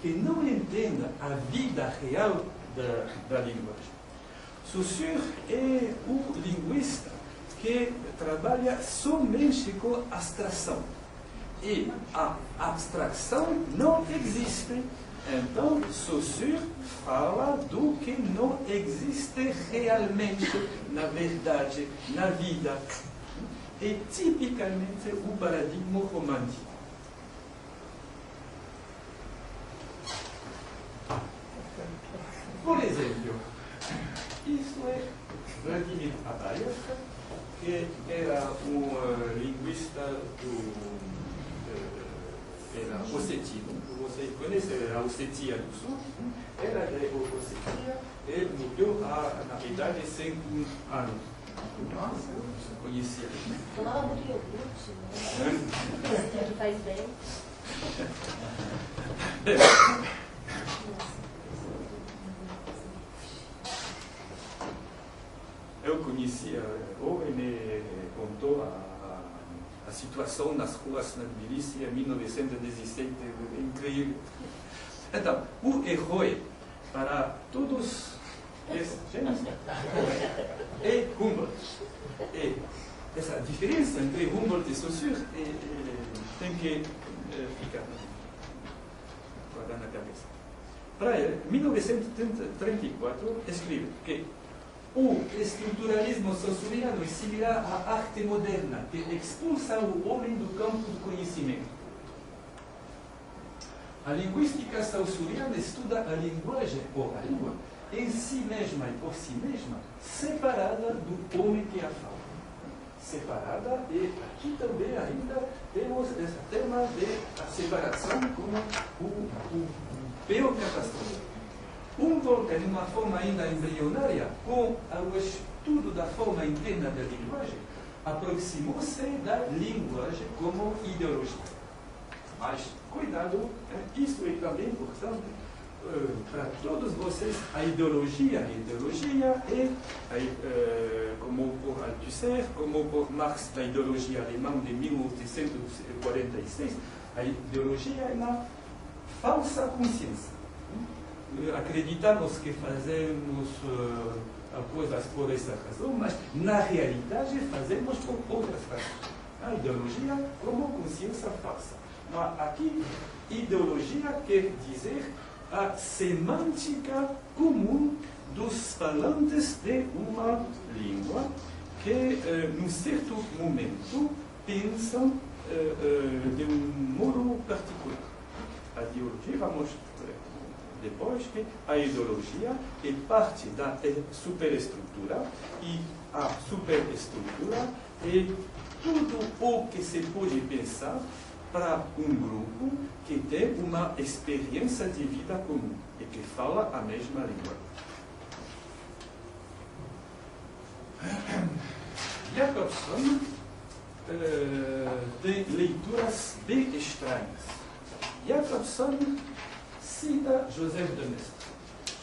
que não entenda a vida real da linguagem. Saussure é o linguista que trabalha somente com abstração. E a abstração não existe. Então, Saussure fala do que não existe realmente, na verdade, na vida. É tipicamente o paradigma romântico. Por exemplo, isso é Vladimir Abayev, que era um linguista era ossetino. Você conhece a Ossetia do Sul? Era de Ossetia e morreu na idade de 101 anos. Nossa, conhecia. Tomava muito iogurte, né? Que faz bem. Eu conhecia, ou me contou a a situação nas ruas na Tbilisi em 1917 é incrível. Então, o herói para todos esses gêneros é Humboldt. E essa diferença entre Humboldt e Saussure tem que ficar na cabeça. Para ele, em 1934, escreve que o estruturalismo saussuriano é similar à arte moderna, que expulsa o homem do campo do conhecimento. A linguística saussuriana estuda a linguagem, ou a língua, em si mesma e por si mesma, separada do homem que a fala. Separada, e aqui também ainda temos esse tema de a separação como o pior catástrofe. Humboldt, de uma forma ainda embrionária, com o estudo da forma interna da linguagem, aproximou-se da linguagem como ideologia. Mas, cuidado, isso é também importante para todos vocês. A ideologia é, como por Althusser, como por Marx, da ideologia alemã de 1846, a ideologia é uma falsa consciência. Acreditamos que fazemos coisas por essa razão, mas na realidade fazemos por outras razões. A ideologia como consciência falsa. Mas aqui, ideologia quer dizer a semântica comum dos falantes de uma língua que, num certo momento, pensam de um modo particular. A ideologia, vamos depois que a ideologia é parte da superestrutura, e a superestrutura é tudo o que se pode pensar para um grupo que tem uma experiência de vida comum e que fala a mesma língua. Jacobson tem leituras bem estranhas. Jacobson cita Joseph de Maistre.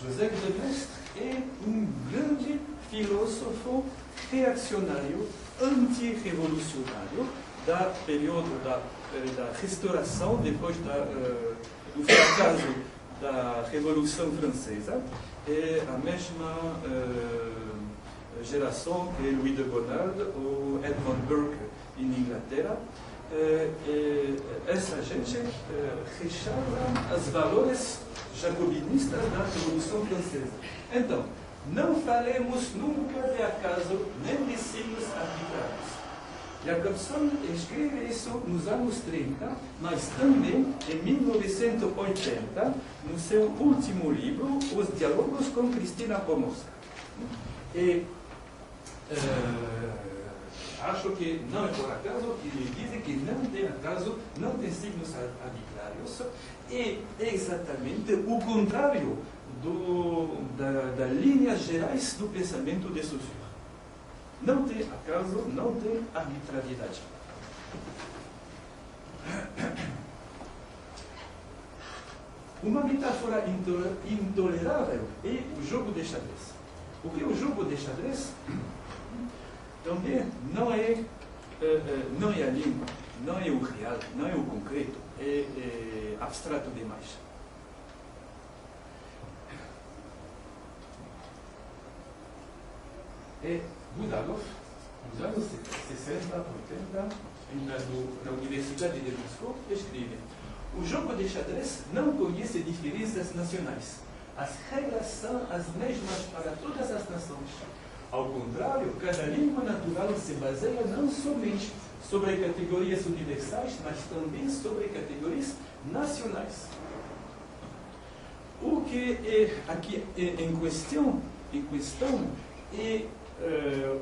Joseph de Maistre é um grande filósofo reacionário, anti-revolucionário, da período da restauração, depois do fracasso da Revolução Francesa. É a mesma geração que Louis de Bonald ou Edmund Burke em Inglaterra. Essa gente rechaça os valores jacobinistas da Revolução Francesa. Então, não falemos nunca de acaso nem de signos arbitrários. Jacobson escreve isso nos anos 30, mas também em 1980, no seu último livro, Os Diálogos com Cristina Pomorska. E acho que não é por acaso que ele diz que não tem acaso, não tem signos arbitrários, e é exatamente o contrário das linhas gerais do pensamento de Saussure. Não tem acaso, não tem arbitrariedade. Uma metáfora intolerável é o jogo de xadrez. Porque o jogo de xadrez também não é a língua, não é o real, não é o concreto, é abstrato demais. É Budalov, nos anos 60, 80, na Universidade de Moscou, escreve: o jogo de xadrez não conhece diferenças nacionais. As regras são as mesmas para todas as nações. Ao contrário, cada língua natural se baseia não somente sobre categorias universais, mas também sobre categorias nacionais. O que é aqui em questão é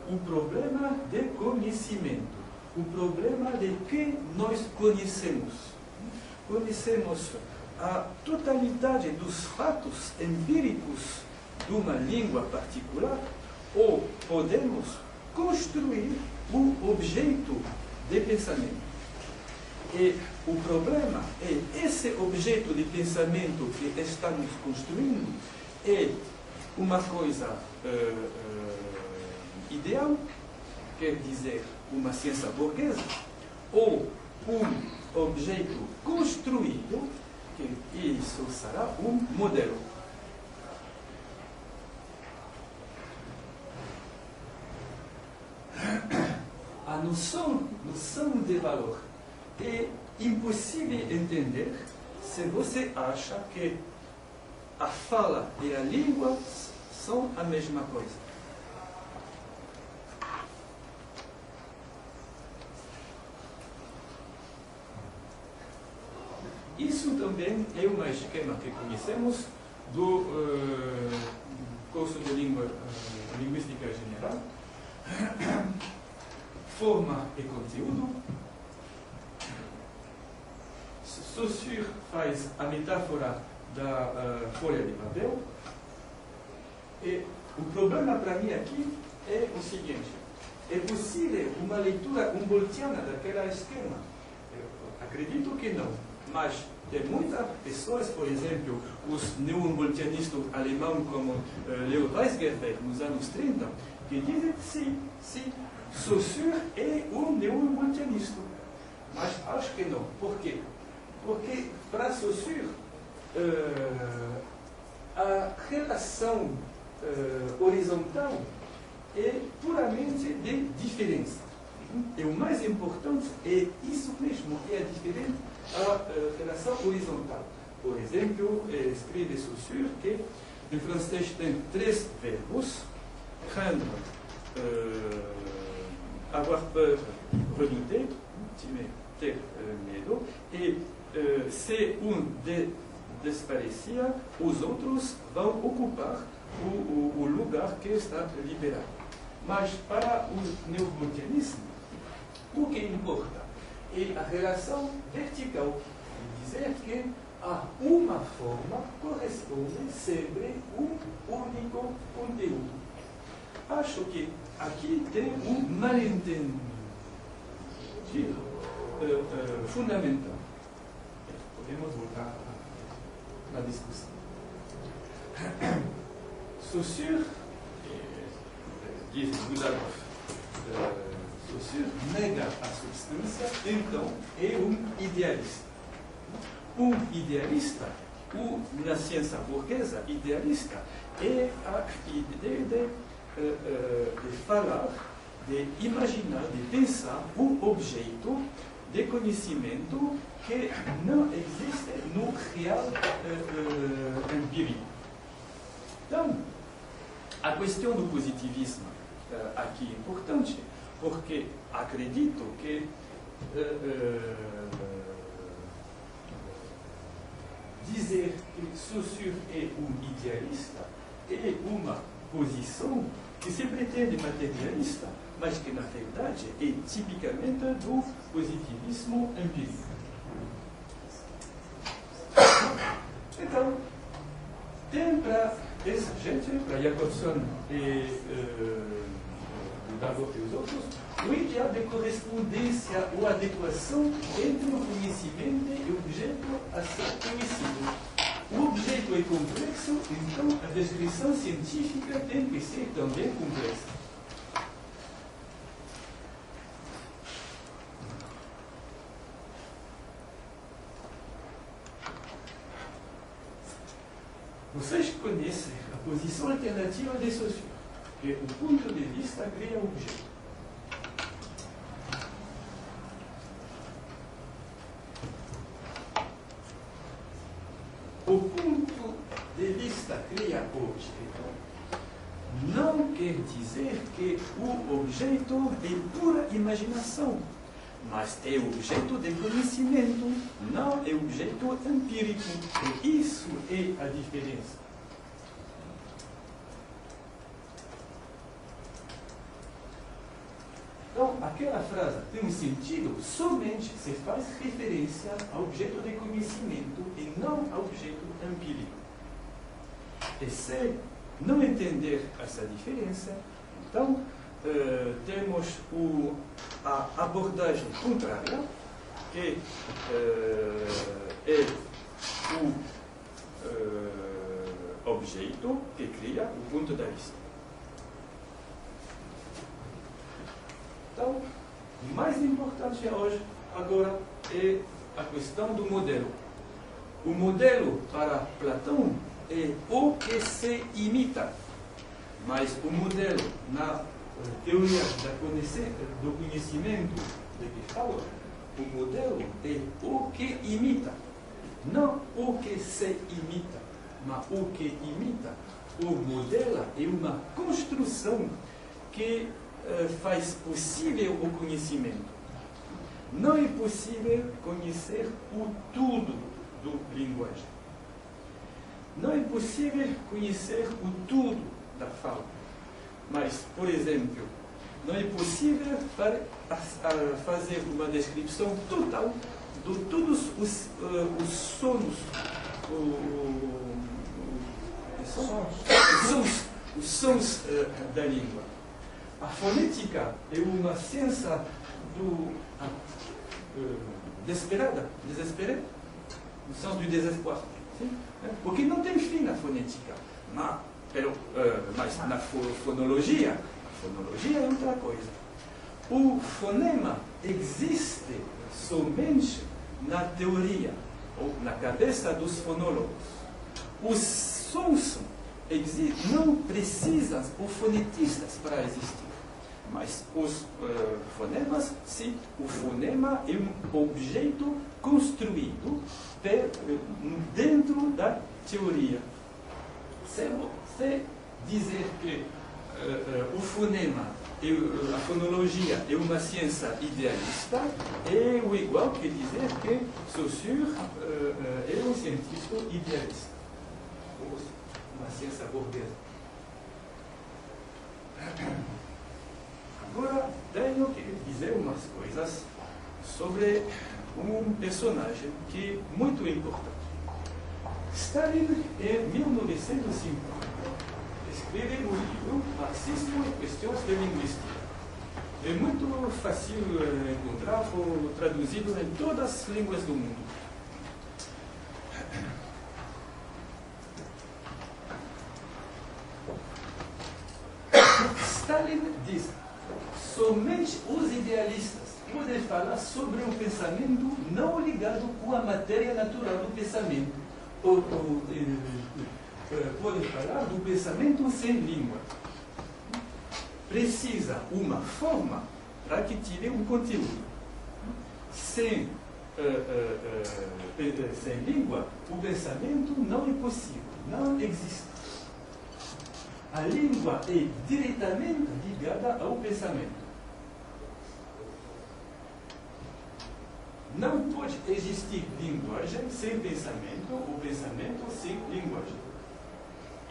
o problema de conhecimento, o problema de que nós conhecemos. Conhecemos a totalidade dos fatos empíricos de uma língua particular, ou podemos construir um objeto de pensamento. E o problema é esse objeto de pensamento que estamos construindo é uma coisa ideal, quer dizer, uma ciência burguesa, ou objeto construído, que isso será modelo. A noção de valor é impossível entender se você acha que a fala e a língua são a mesma coisa. Isso também é um esquema que conhecemos do curso de linguística geral. Forma e conteúdo. Saussure faz a metáfora da folha de papel. E o problema para mim aqui é o seguinte: é possível uma leitura humboldtiana daquela esquema? Eu acredito que não. Mas tem muitas pessoas, por exemplo, os neo-humboldtianistas alemães como Leo Weisgerber, nos anos 30, que dizem que sim, Saussure é um neo-humboldtianista. Mas acho que não. Por quê? Porque para Saussure a relação horizontal é puramente de diferença. E o mais importante é isso mesmo, é a diferença, a relação horizontal. Por exemplo, escreve Saussure que em francês tem 3 verbos: craindre, avoir peur, redouter, ter medo, e se desaparecer, os outros vão ocupar o lugar que está liberado. Mas para o neo-humboldtianismo, o que importa é a relação vertical, dizer que a uma forma corresponde sempre um único conteúdo. Acho que aqui tem um mal-entendido fundamental. Podemos voltar na discussão. Saussure, diz Budapest, Saussure nega a substância, então é um idealista. Um idealista, na ciência burguesa, idealista, é a ideia de falar, de imaginar, de pensar um objeto de conhecimento que não existe no real empírico. Então, a questão do positivismo aqui é importante, porque acredito que dizer que Saussure é um idealista é uma posição que se pretende materialista, mas que na verdade é tipicamente do positivismo empírico. Então, tem para essa gente, para Jacobson e Budapest e os outros, o ideal de correspondência ou adequação entre o conhecimento e o objeto a ser conhecido. O objeto é complexo, então a descrição científica tem que ser também complexa. Vocês conhecem a posição alternativa de Saussure, que o ponto de vista cria o objeto. O ponto de vista cria o objeto não quer dizer que o objeto é pura imaginação, mas é objeto de conhecimento, não é objeto empírico. E isso é a diferença. Então, aquela frase tem um sentido somente se faz referência ao objeto de conhecimento e não ao objeto empírico. E se não entender essa diferença, então temos a abordagem contrária, que é o objeto que cria o ponto de vista. Então, o mais importante hoje, agora é a questão do modelo. O modelo para Platão é o que se imita, mas o modelo na teoria do conhecimento de que fala, o modelo é o que imita, não o que se imita, mas o que imita. O modelo é uma construção que faz possível o conhecimento. Não é possível conhecer o tudo do linguagem. Não é possível conhecer o tudo da fala. Mas, por exemplo, não é possível fazer uma descrição total de todos os sons, os sons da língua. A fonética é uma ciência desesperada, no sens do desespoir. Porque não tem fim a fonética. Mas na fonologia é outra coisa. O fonema existe somente na teoria, ou na cabeça dos fonólogos. Os sons não precisam os fonetistas para existir. Mas os fonemas, sim, o fonema é um objeto construído dentro da teoria. Se dizer que o fonema, a fonologia é uma ciência idealista, é o igual que dizer que Saussure é um cientista idealista, ou uma ciência burguesa. Agora, tenho que dizer umas coisas sobre um personagem que é muito importante. Stalin, em 1950, escreve o livro Marxismo e Questões de Linguística. É muito fácil encontrar, foi traduzido em todas as línguas do mundo. Stalin diz: somente os idealistas podem falar sobre um pensamento não ligado com a matéria natural do pensamento. Podem falar do pensamento sem língua. Precisa uma forma para que tire um conteúdo. Sem língua, o pensamento não é possível, não existe. A língua é diretamente ligada ao pensamento. Não pode existir linguagem sem pensamento, ou pensamento sem linguagem.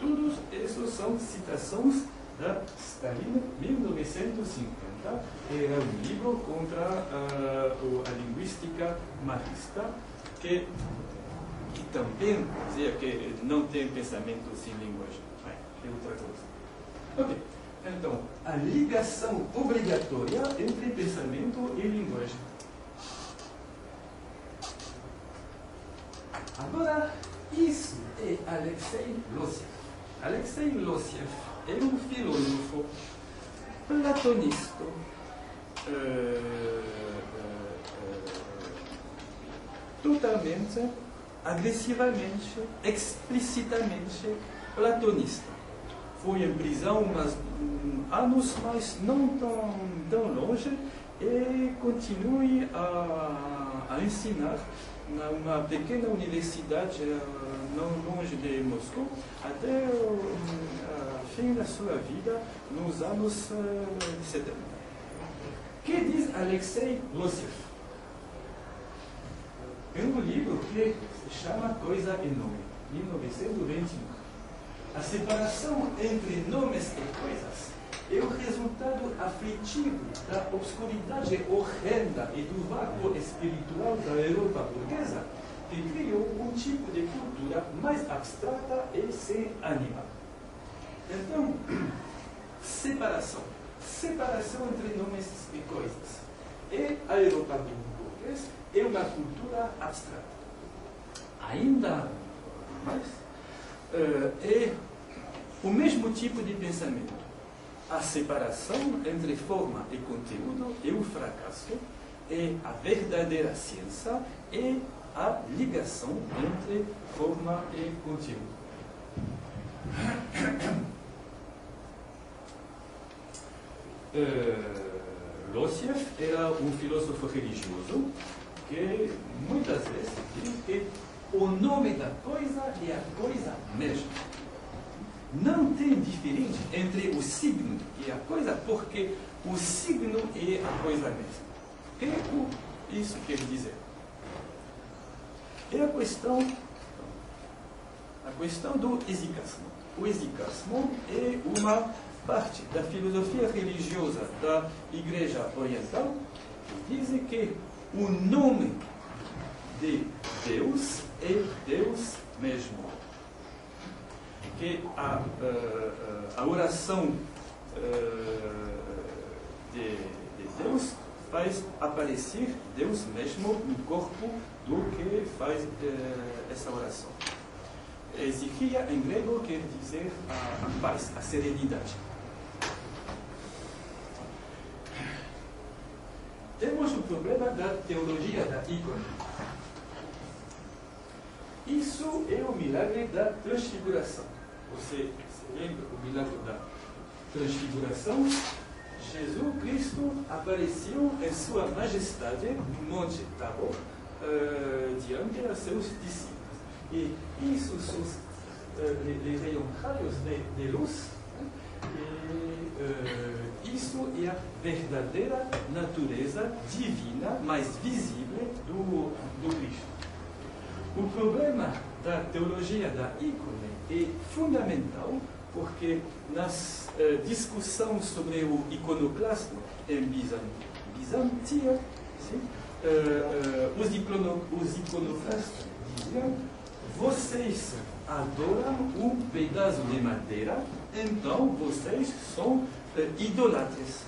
Todos esses são citações da Stalin, 1950. Era um livro contra a linguística marxista, que também dizia que não tem pensamento sem linguagem. É outra coisa. Ok. Então, a ligação obrigatória entre pensamento e linguagem. Agora, isso é Alexei Lossiev. Alexei Lossiev é um filósofo platonista, totalmente, agressivamente, explicitamente platonista. Foi em prisão umas anos, mas não tão longe, e continue a ensinar numa pequena universidade não longe de Moscou, até o fim da sua vida, nos anos 70. O que diz Alexei Lossiev? Em um livro que se chama Coisa e Nome, 1921. A separação entre nomes e coisas é o resultado aflitivo da obscuridade horrenda e do vácuo espiritual da Europa burguesa, que criou um tipo de cultura mais abstrata e sem ânima. Então, separação entre nomes e coisas. E a Europa burguesa é uma cultura abstrata. Ainda mais, é o mesmo tipo de pensamento. A separação entre forma e conteúdo é o fracasso é a verdadeira ciência e a ligação entre forma e conteúdo. Lossiev era um filósofo religioso que muitas vezes diz que o nome da coisa é a coisa mesma. Não tem diferença entre o signo e a coisa, porque o signo é a coisa mesma. O que isso quer dizer? É a questão do exicasmo. O exicasmo é uma parte da filosofia religiosa da Igreja Oriental que diz que o nome de Deus é Deus mesmo. Que a oração de Deus faz aparecer Deus mesmo no corpo do que faz essa oração. Ezequiel em grego quer dizer a paz, a serenidade. Temos o problema da teologia da ícone. Isso é o milagre da transfiguração. Você se lembra do milagre da transfiguração? Jesus Cristo apareceu em sua majestade no Monte Tabor diante de seus discípulos. E isso lhe raios de luz. Isso é a verdadeira natureza divina mais visível do Cristo. O problema da teologia da ícone é fundamental porque nas discussões sobre o iconoclasmo em Bizantia, os iconoclastas diziam: vocês adoram um pedaço de madeira, então vocês são idólatras.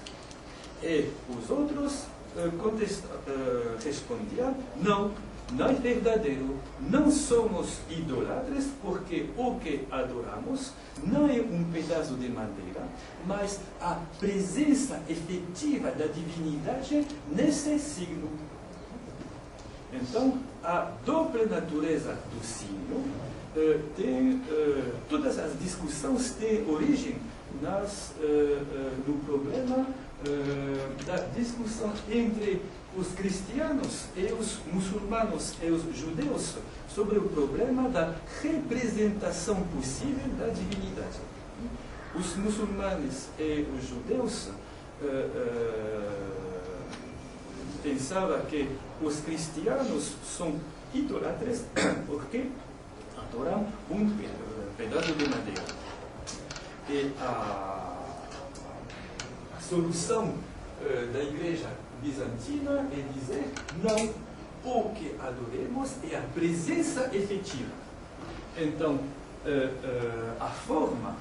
E os outros respondiam: não é verdadeiro. Não somos idólatras porque o que adoramos não é um pedaço de madeira, mas a presença efetiva da divindade nesse signo. Então, a dupla natureza do signo todas as discussões têm origem no problema da discussão entre os cristianos e os muçulmanos e os judeus sobre o problema da representação possível da divinidade. Os muçulmanos e os judeus pensavam que os cristianos são idólatras porque adoram um pedaço de madeira. E a solução da igreja bizantina é dizer: não, o que adoremos é a presença efetiva. Então, a forma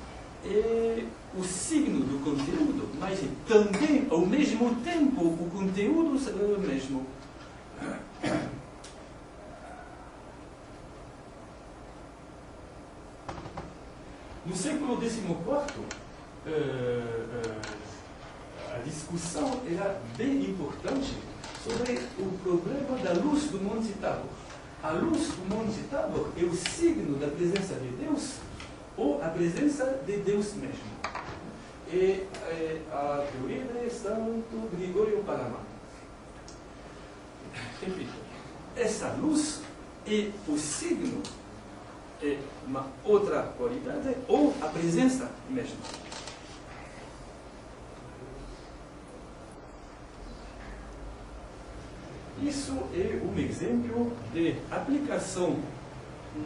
é o signo do conteúdo, mas é também, ao mesmo tempo, o conteúdo mesmo. No século XIV, a discussão era bem importante sobre o problema da luz do Monte Tabor. A luz do Monte Tabor é o signo da presença de Deus ou a presença de Deus mesmo. É a teoria de Santo Gregório Palamas. Repito, essa luz é o signo, é uma outra qualidade ou a presença mesmo. Isso é um exemplo de aplicação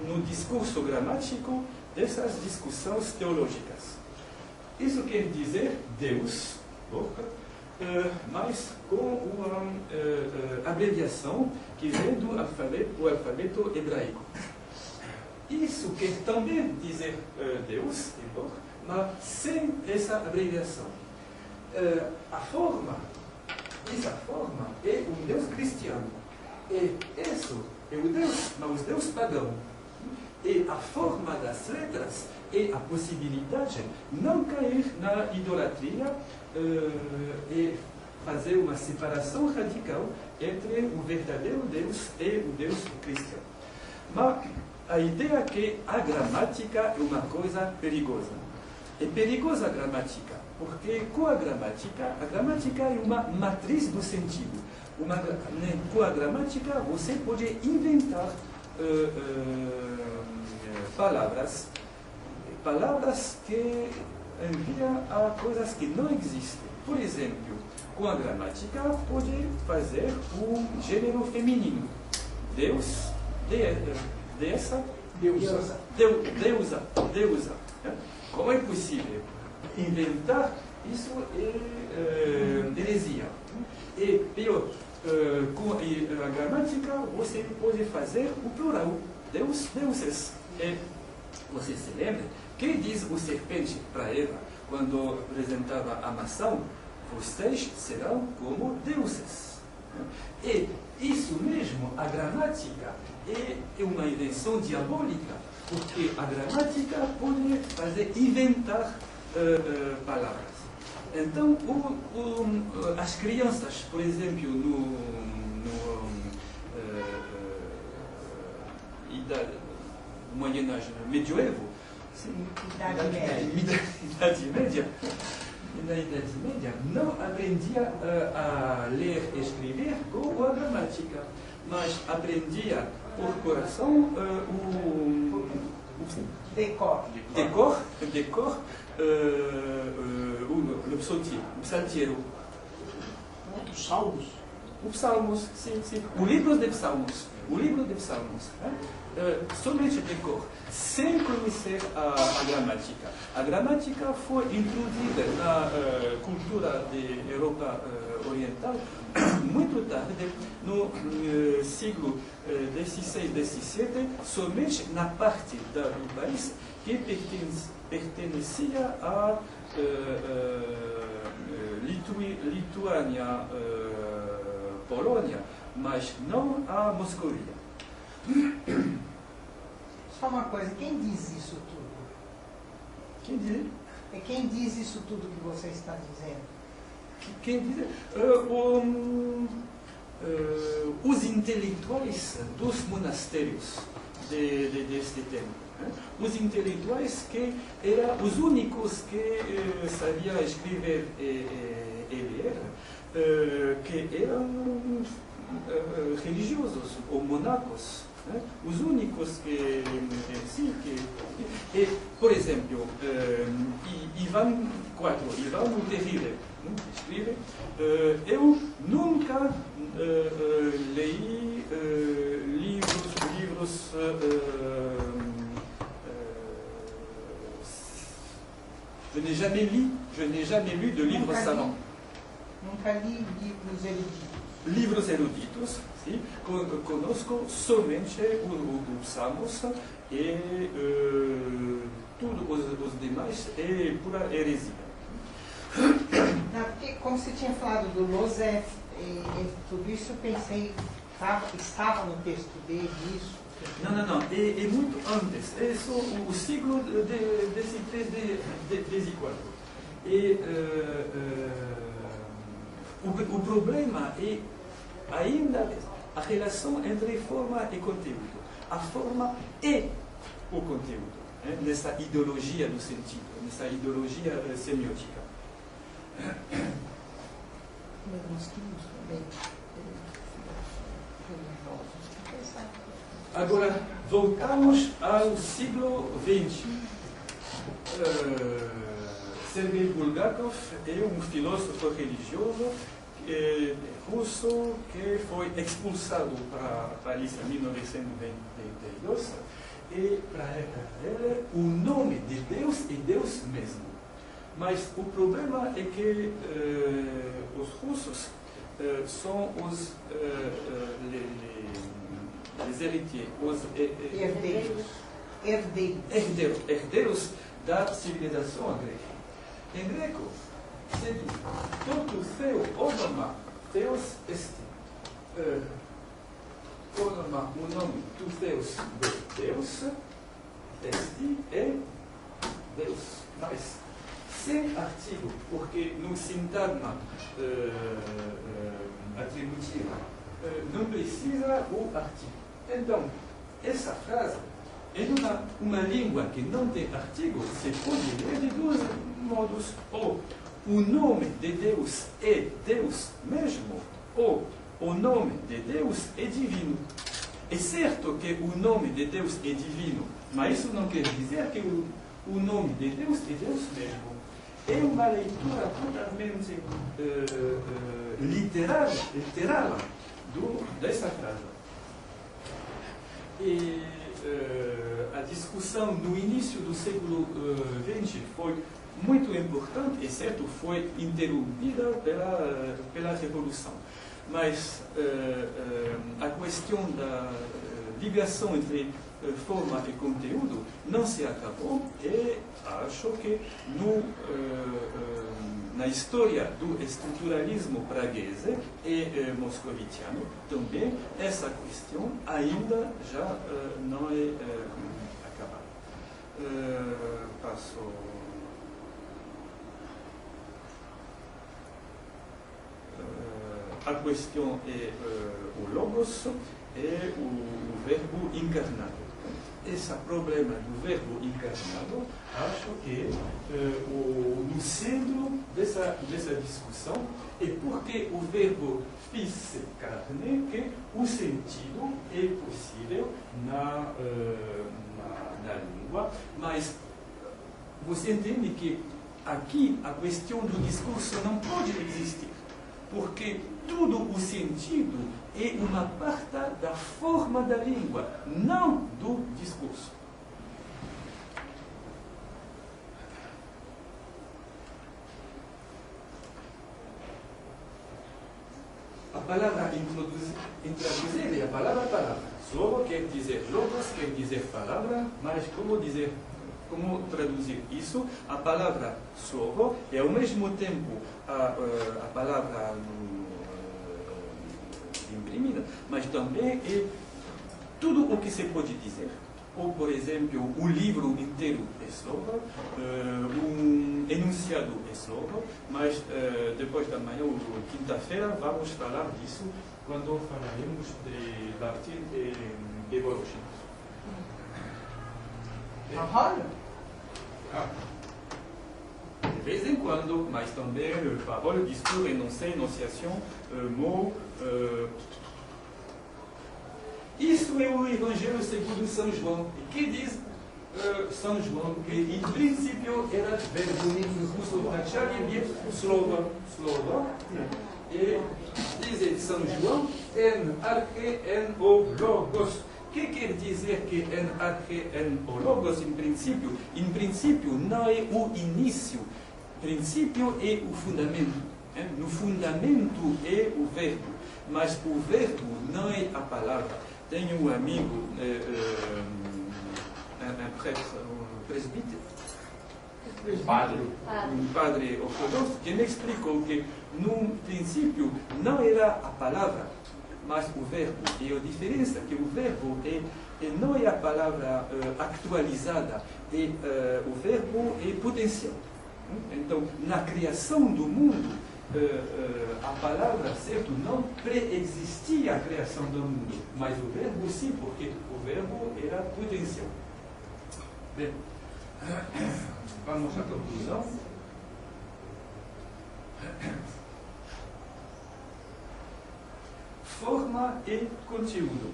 no discurso gramático dessas discussões teológicas. Isso quer dizer Deus, mas com uma abreviação que vem do alfabeto hebraico. Isso quer também dizer Deus, mas sem essa abreviação. Essa forma é um Deus cristiano. E isso é o Deus, mas o Deus pagão. E a forma das letras é a possibilidade de não cair na idolatria e fazer uma separação radical entre o verdadeiro Deus e o Deus cristão. Mas a ideia é que a gramática é uma coisa perigosa. É perigosa a gramática, porque com a gramática é uma matriz do sentido. Com a gramática você pode inventar palavras que enviam a coisas que não existem. Por exemplo, com a gramática pode fazer um gênero feminino. Deus, deusa. Como é possível? Inventar isso é heresia. E pior, com a gramática você pode fazer o plural. Deuses. E você se lembra? Que diz o serpente para Eva quando apresentava a maçã? Vocês serão como deuses. E isso mesmo, a gramática é uma invenção diabólica, porque a gramática pode fazer inventar palavras. Então, as crianças, por exemplo, no medievo, na Idade Média, não aprendia a ler e escrever com a gramática, mas aprendia por coração o Decor. o psalteiro. Os salmos. Os Psalmos, sim. O livro de Psalmos. Somente decor, sem conhecer a gramática. A gramática foi introduzida na cultura da Europa Oriental muito tarde, no século XVI, XVII, somente na parte do país que pertencia à Lituânia, Polônia, mas não à Moscovia. Só uma coisa, quem diz isso tudo? Quem diz? É quem diz isso tudo que você está dizendo? Quem diz? Os intelectuais dos monastérios deste tempo. Os intelectuais que eram os únicos que sabiam escrever e ler, que eram religiosos ou monacos. Os únicos que, sim, por exemplo, Ivan o Terrível escreve: eu nunca li livros je n'ai jamais lu de livres savants. Nunca li livros eruditos. Livros eruditos, sim, conosco somente os Psalmos e tudo os demais é pura heresia. Não, porque como você tinha falado do Losef e tudo isso, eu pensei, estava no texto dele isso. Não, é muito antes, é só o siglo XIV. E o problema é ainda a relação entre forma e conteúdo. A forma e o conteúdo, nessa ideologia do sentido, nessa ideologia semiótica. Agora, voltamos ao século XX. Sergei Bulgakov é um filósofo religioso russo que foi expulsado para Paris em 1922 e para ele o nome de Deus é Deus mesmo. Mas o problema é que os russos são os herdeiros da civilização grega. Em grego, se diz: todo Theo onoma Theos esti. Onoma o nome do Theos de Deus, esti é Deus. Mas sem artigo, porque no sintagma atributivo não precisa o artigo. Então, essa frase, em uma língua que não tem artigo, se pode ler de dois modos. Ou o nome de Deus é Deus mesmo, ou o nome de Deus é divino. É certo que o nome de Deus é divino, mas isso não quer dizer que o nome de Deus é Deus mesmo. É uma leitura totalmente literal dessa frase. E a discussão no início do século XX foi muito importante, exceto foi interrompida pela Revolução. Mas a questão da ligação entre forma e conteúdo não se acabou, e acho que na história do estruturalismo praguês e moscovitiano também essa questão ainda já não é acabada. Passo. A questão é o logos e o verbo encarnado. Esse problema do verbo encarnado, acho que no centro dessa discussão é porque o verbo fez carne que o sentido é possível na língua, mas você entende que aqui a questão do discurso não pode existir, porque todo o sentido é uma parte da forma da língua, não do discurso. A palavra introduzir é a palavra. Slovo quer dizer logos, quer dizer palavra, mas como traduzir isso? A palavra slovo é ao mesmo tempo a palavra imprimida, mas também é tudo o que se pode dizer. Ou, por exemplo, o livro inteiro é slovo, um enunciado é slovo, mas depois da manhã, ou quinta-feira, vamos falar disso quando falaremos de Barthes e Voloshin. De vez em quando, mas também parole, discours, énoncé, enunciação, mot. Isso é o Evangelho segundo São João. E que diz São João? Que em princípio era verbo russo, slovo. E diz São João, en arche, en o logos. O que quer dizer que en arche, en o logos em princípio? Em princípio não é o início. Princípio é o fundamento. No fundamento é o verbo, mas o verbo não é a palavra. Tenho um amigo, um presbítero, um padre ortodoxo, que me explicou que no princípio não era a palavra, mas o verbo. E a diferença é que o verbo não é a palavra actualizada, o verbo é potencial. Então, na criação do mundo, a palavra, certo, não pré-existia a criação do mundo, mas o verbo sim, porque o verbo era potencial. Bem, vamos à conclusão. Forma e conteúdo.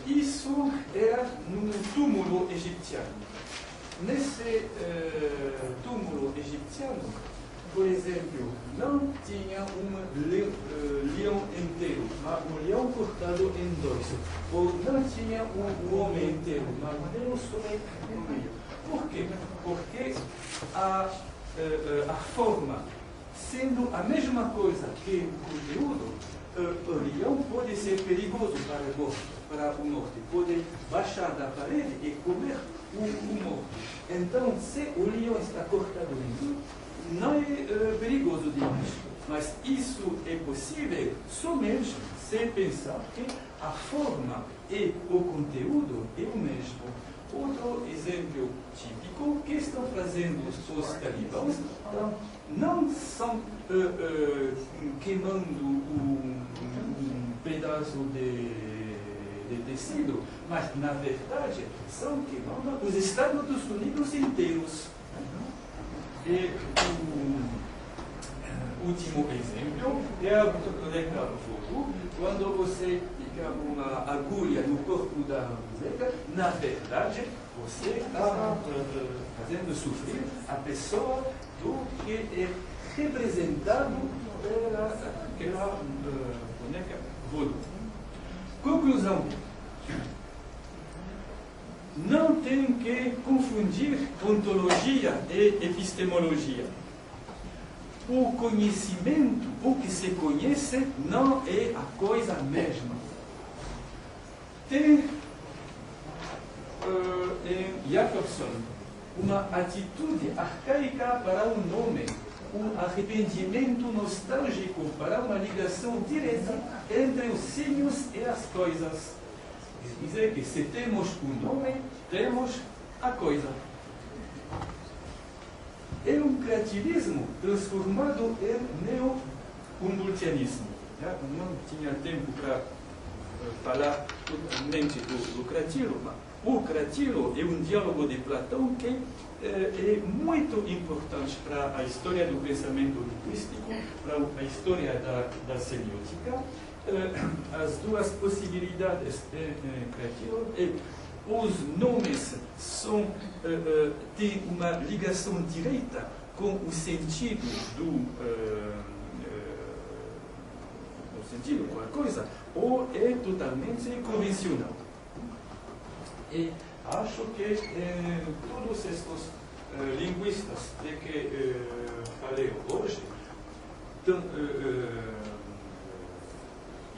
Isso era no túmulo egipciano. Nesse túmulo egipciano, por exemplo, não tinha um leão inteiro, mas um leão cortado em dois. Ou não tinha um homem inteiro, mas Deus homem no meio. Por quê? Porque a forma, sendo a mesma coisa que o conteúdo, o leão pode ser perigoso para o morto. Pode baixar da parede e comer o morto. Então, se o leão está cortado em dois, não é perigoso demais, mas isso é possível somente se pensar que a forma e o conteúdo é o mesmo. Outro exemplo típico que estão fazendo os talibãs, não são queimando um pedaço de tecido, mas na verdade são queimando os Estados Unidos inteiros. E o último exemplo é o fogo, quando você fica uma agulha no corpo da mulher, na verdade você está fazendo sofrer a pessoa do que é representado pela boneca voodoo. Conclusão. Não tem que confundir ontologia e epistemologia. O conhecimento, o que se conhece, não é a coisa mesma. Tem em Jacobson uma atitude arcaica para um nome, um arrependimento nostálgico para uma ligação direta entre os signos e as coisas. Dizer que se temos o nome, temos a coisa. É um criativismo transformado em neo-humboldtianismo. Não tinha tempo para falar totalmente do Cratilo, mas o Cratilo é um diálogo de Platão que é muito importante para a história do pensamento linguístico, para a história da semiótica. As duas possibilidades em Cratilo é os nomes têm uma ligação direta com o sentido com a coisa, ou é totalmente convencional. E acho que todos estes linguistas de que falei hoje,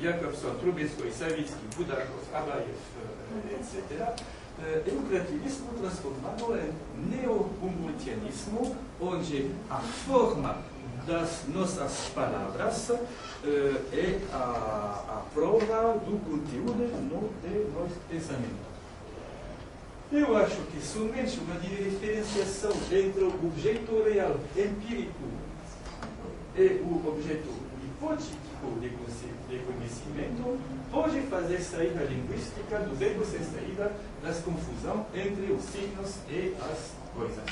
Jacobson, Trubetskoy, Savitsky, Budakov, Abayev, etc., é um criativismo transformado em neo-humboldtianismo, onde a forma das nossas palavras é a prova do conteúdo de nosso pensamento. Eu acho que somente uma diferenciação entre o objeto real, empírico, e o objeto hipótico de conhecimento pode fazer sair a linguística do beco sem saída das confusões entre os signos e as coisas.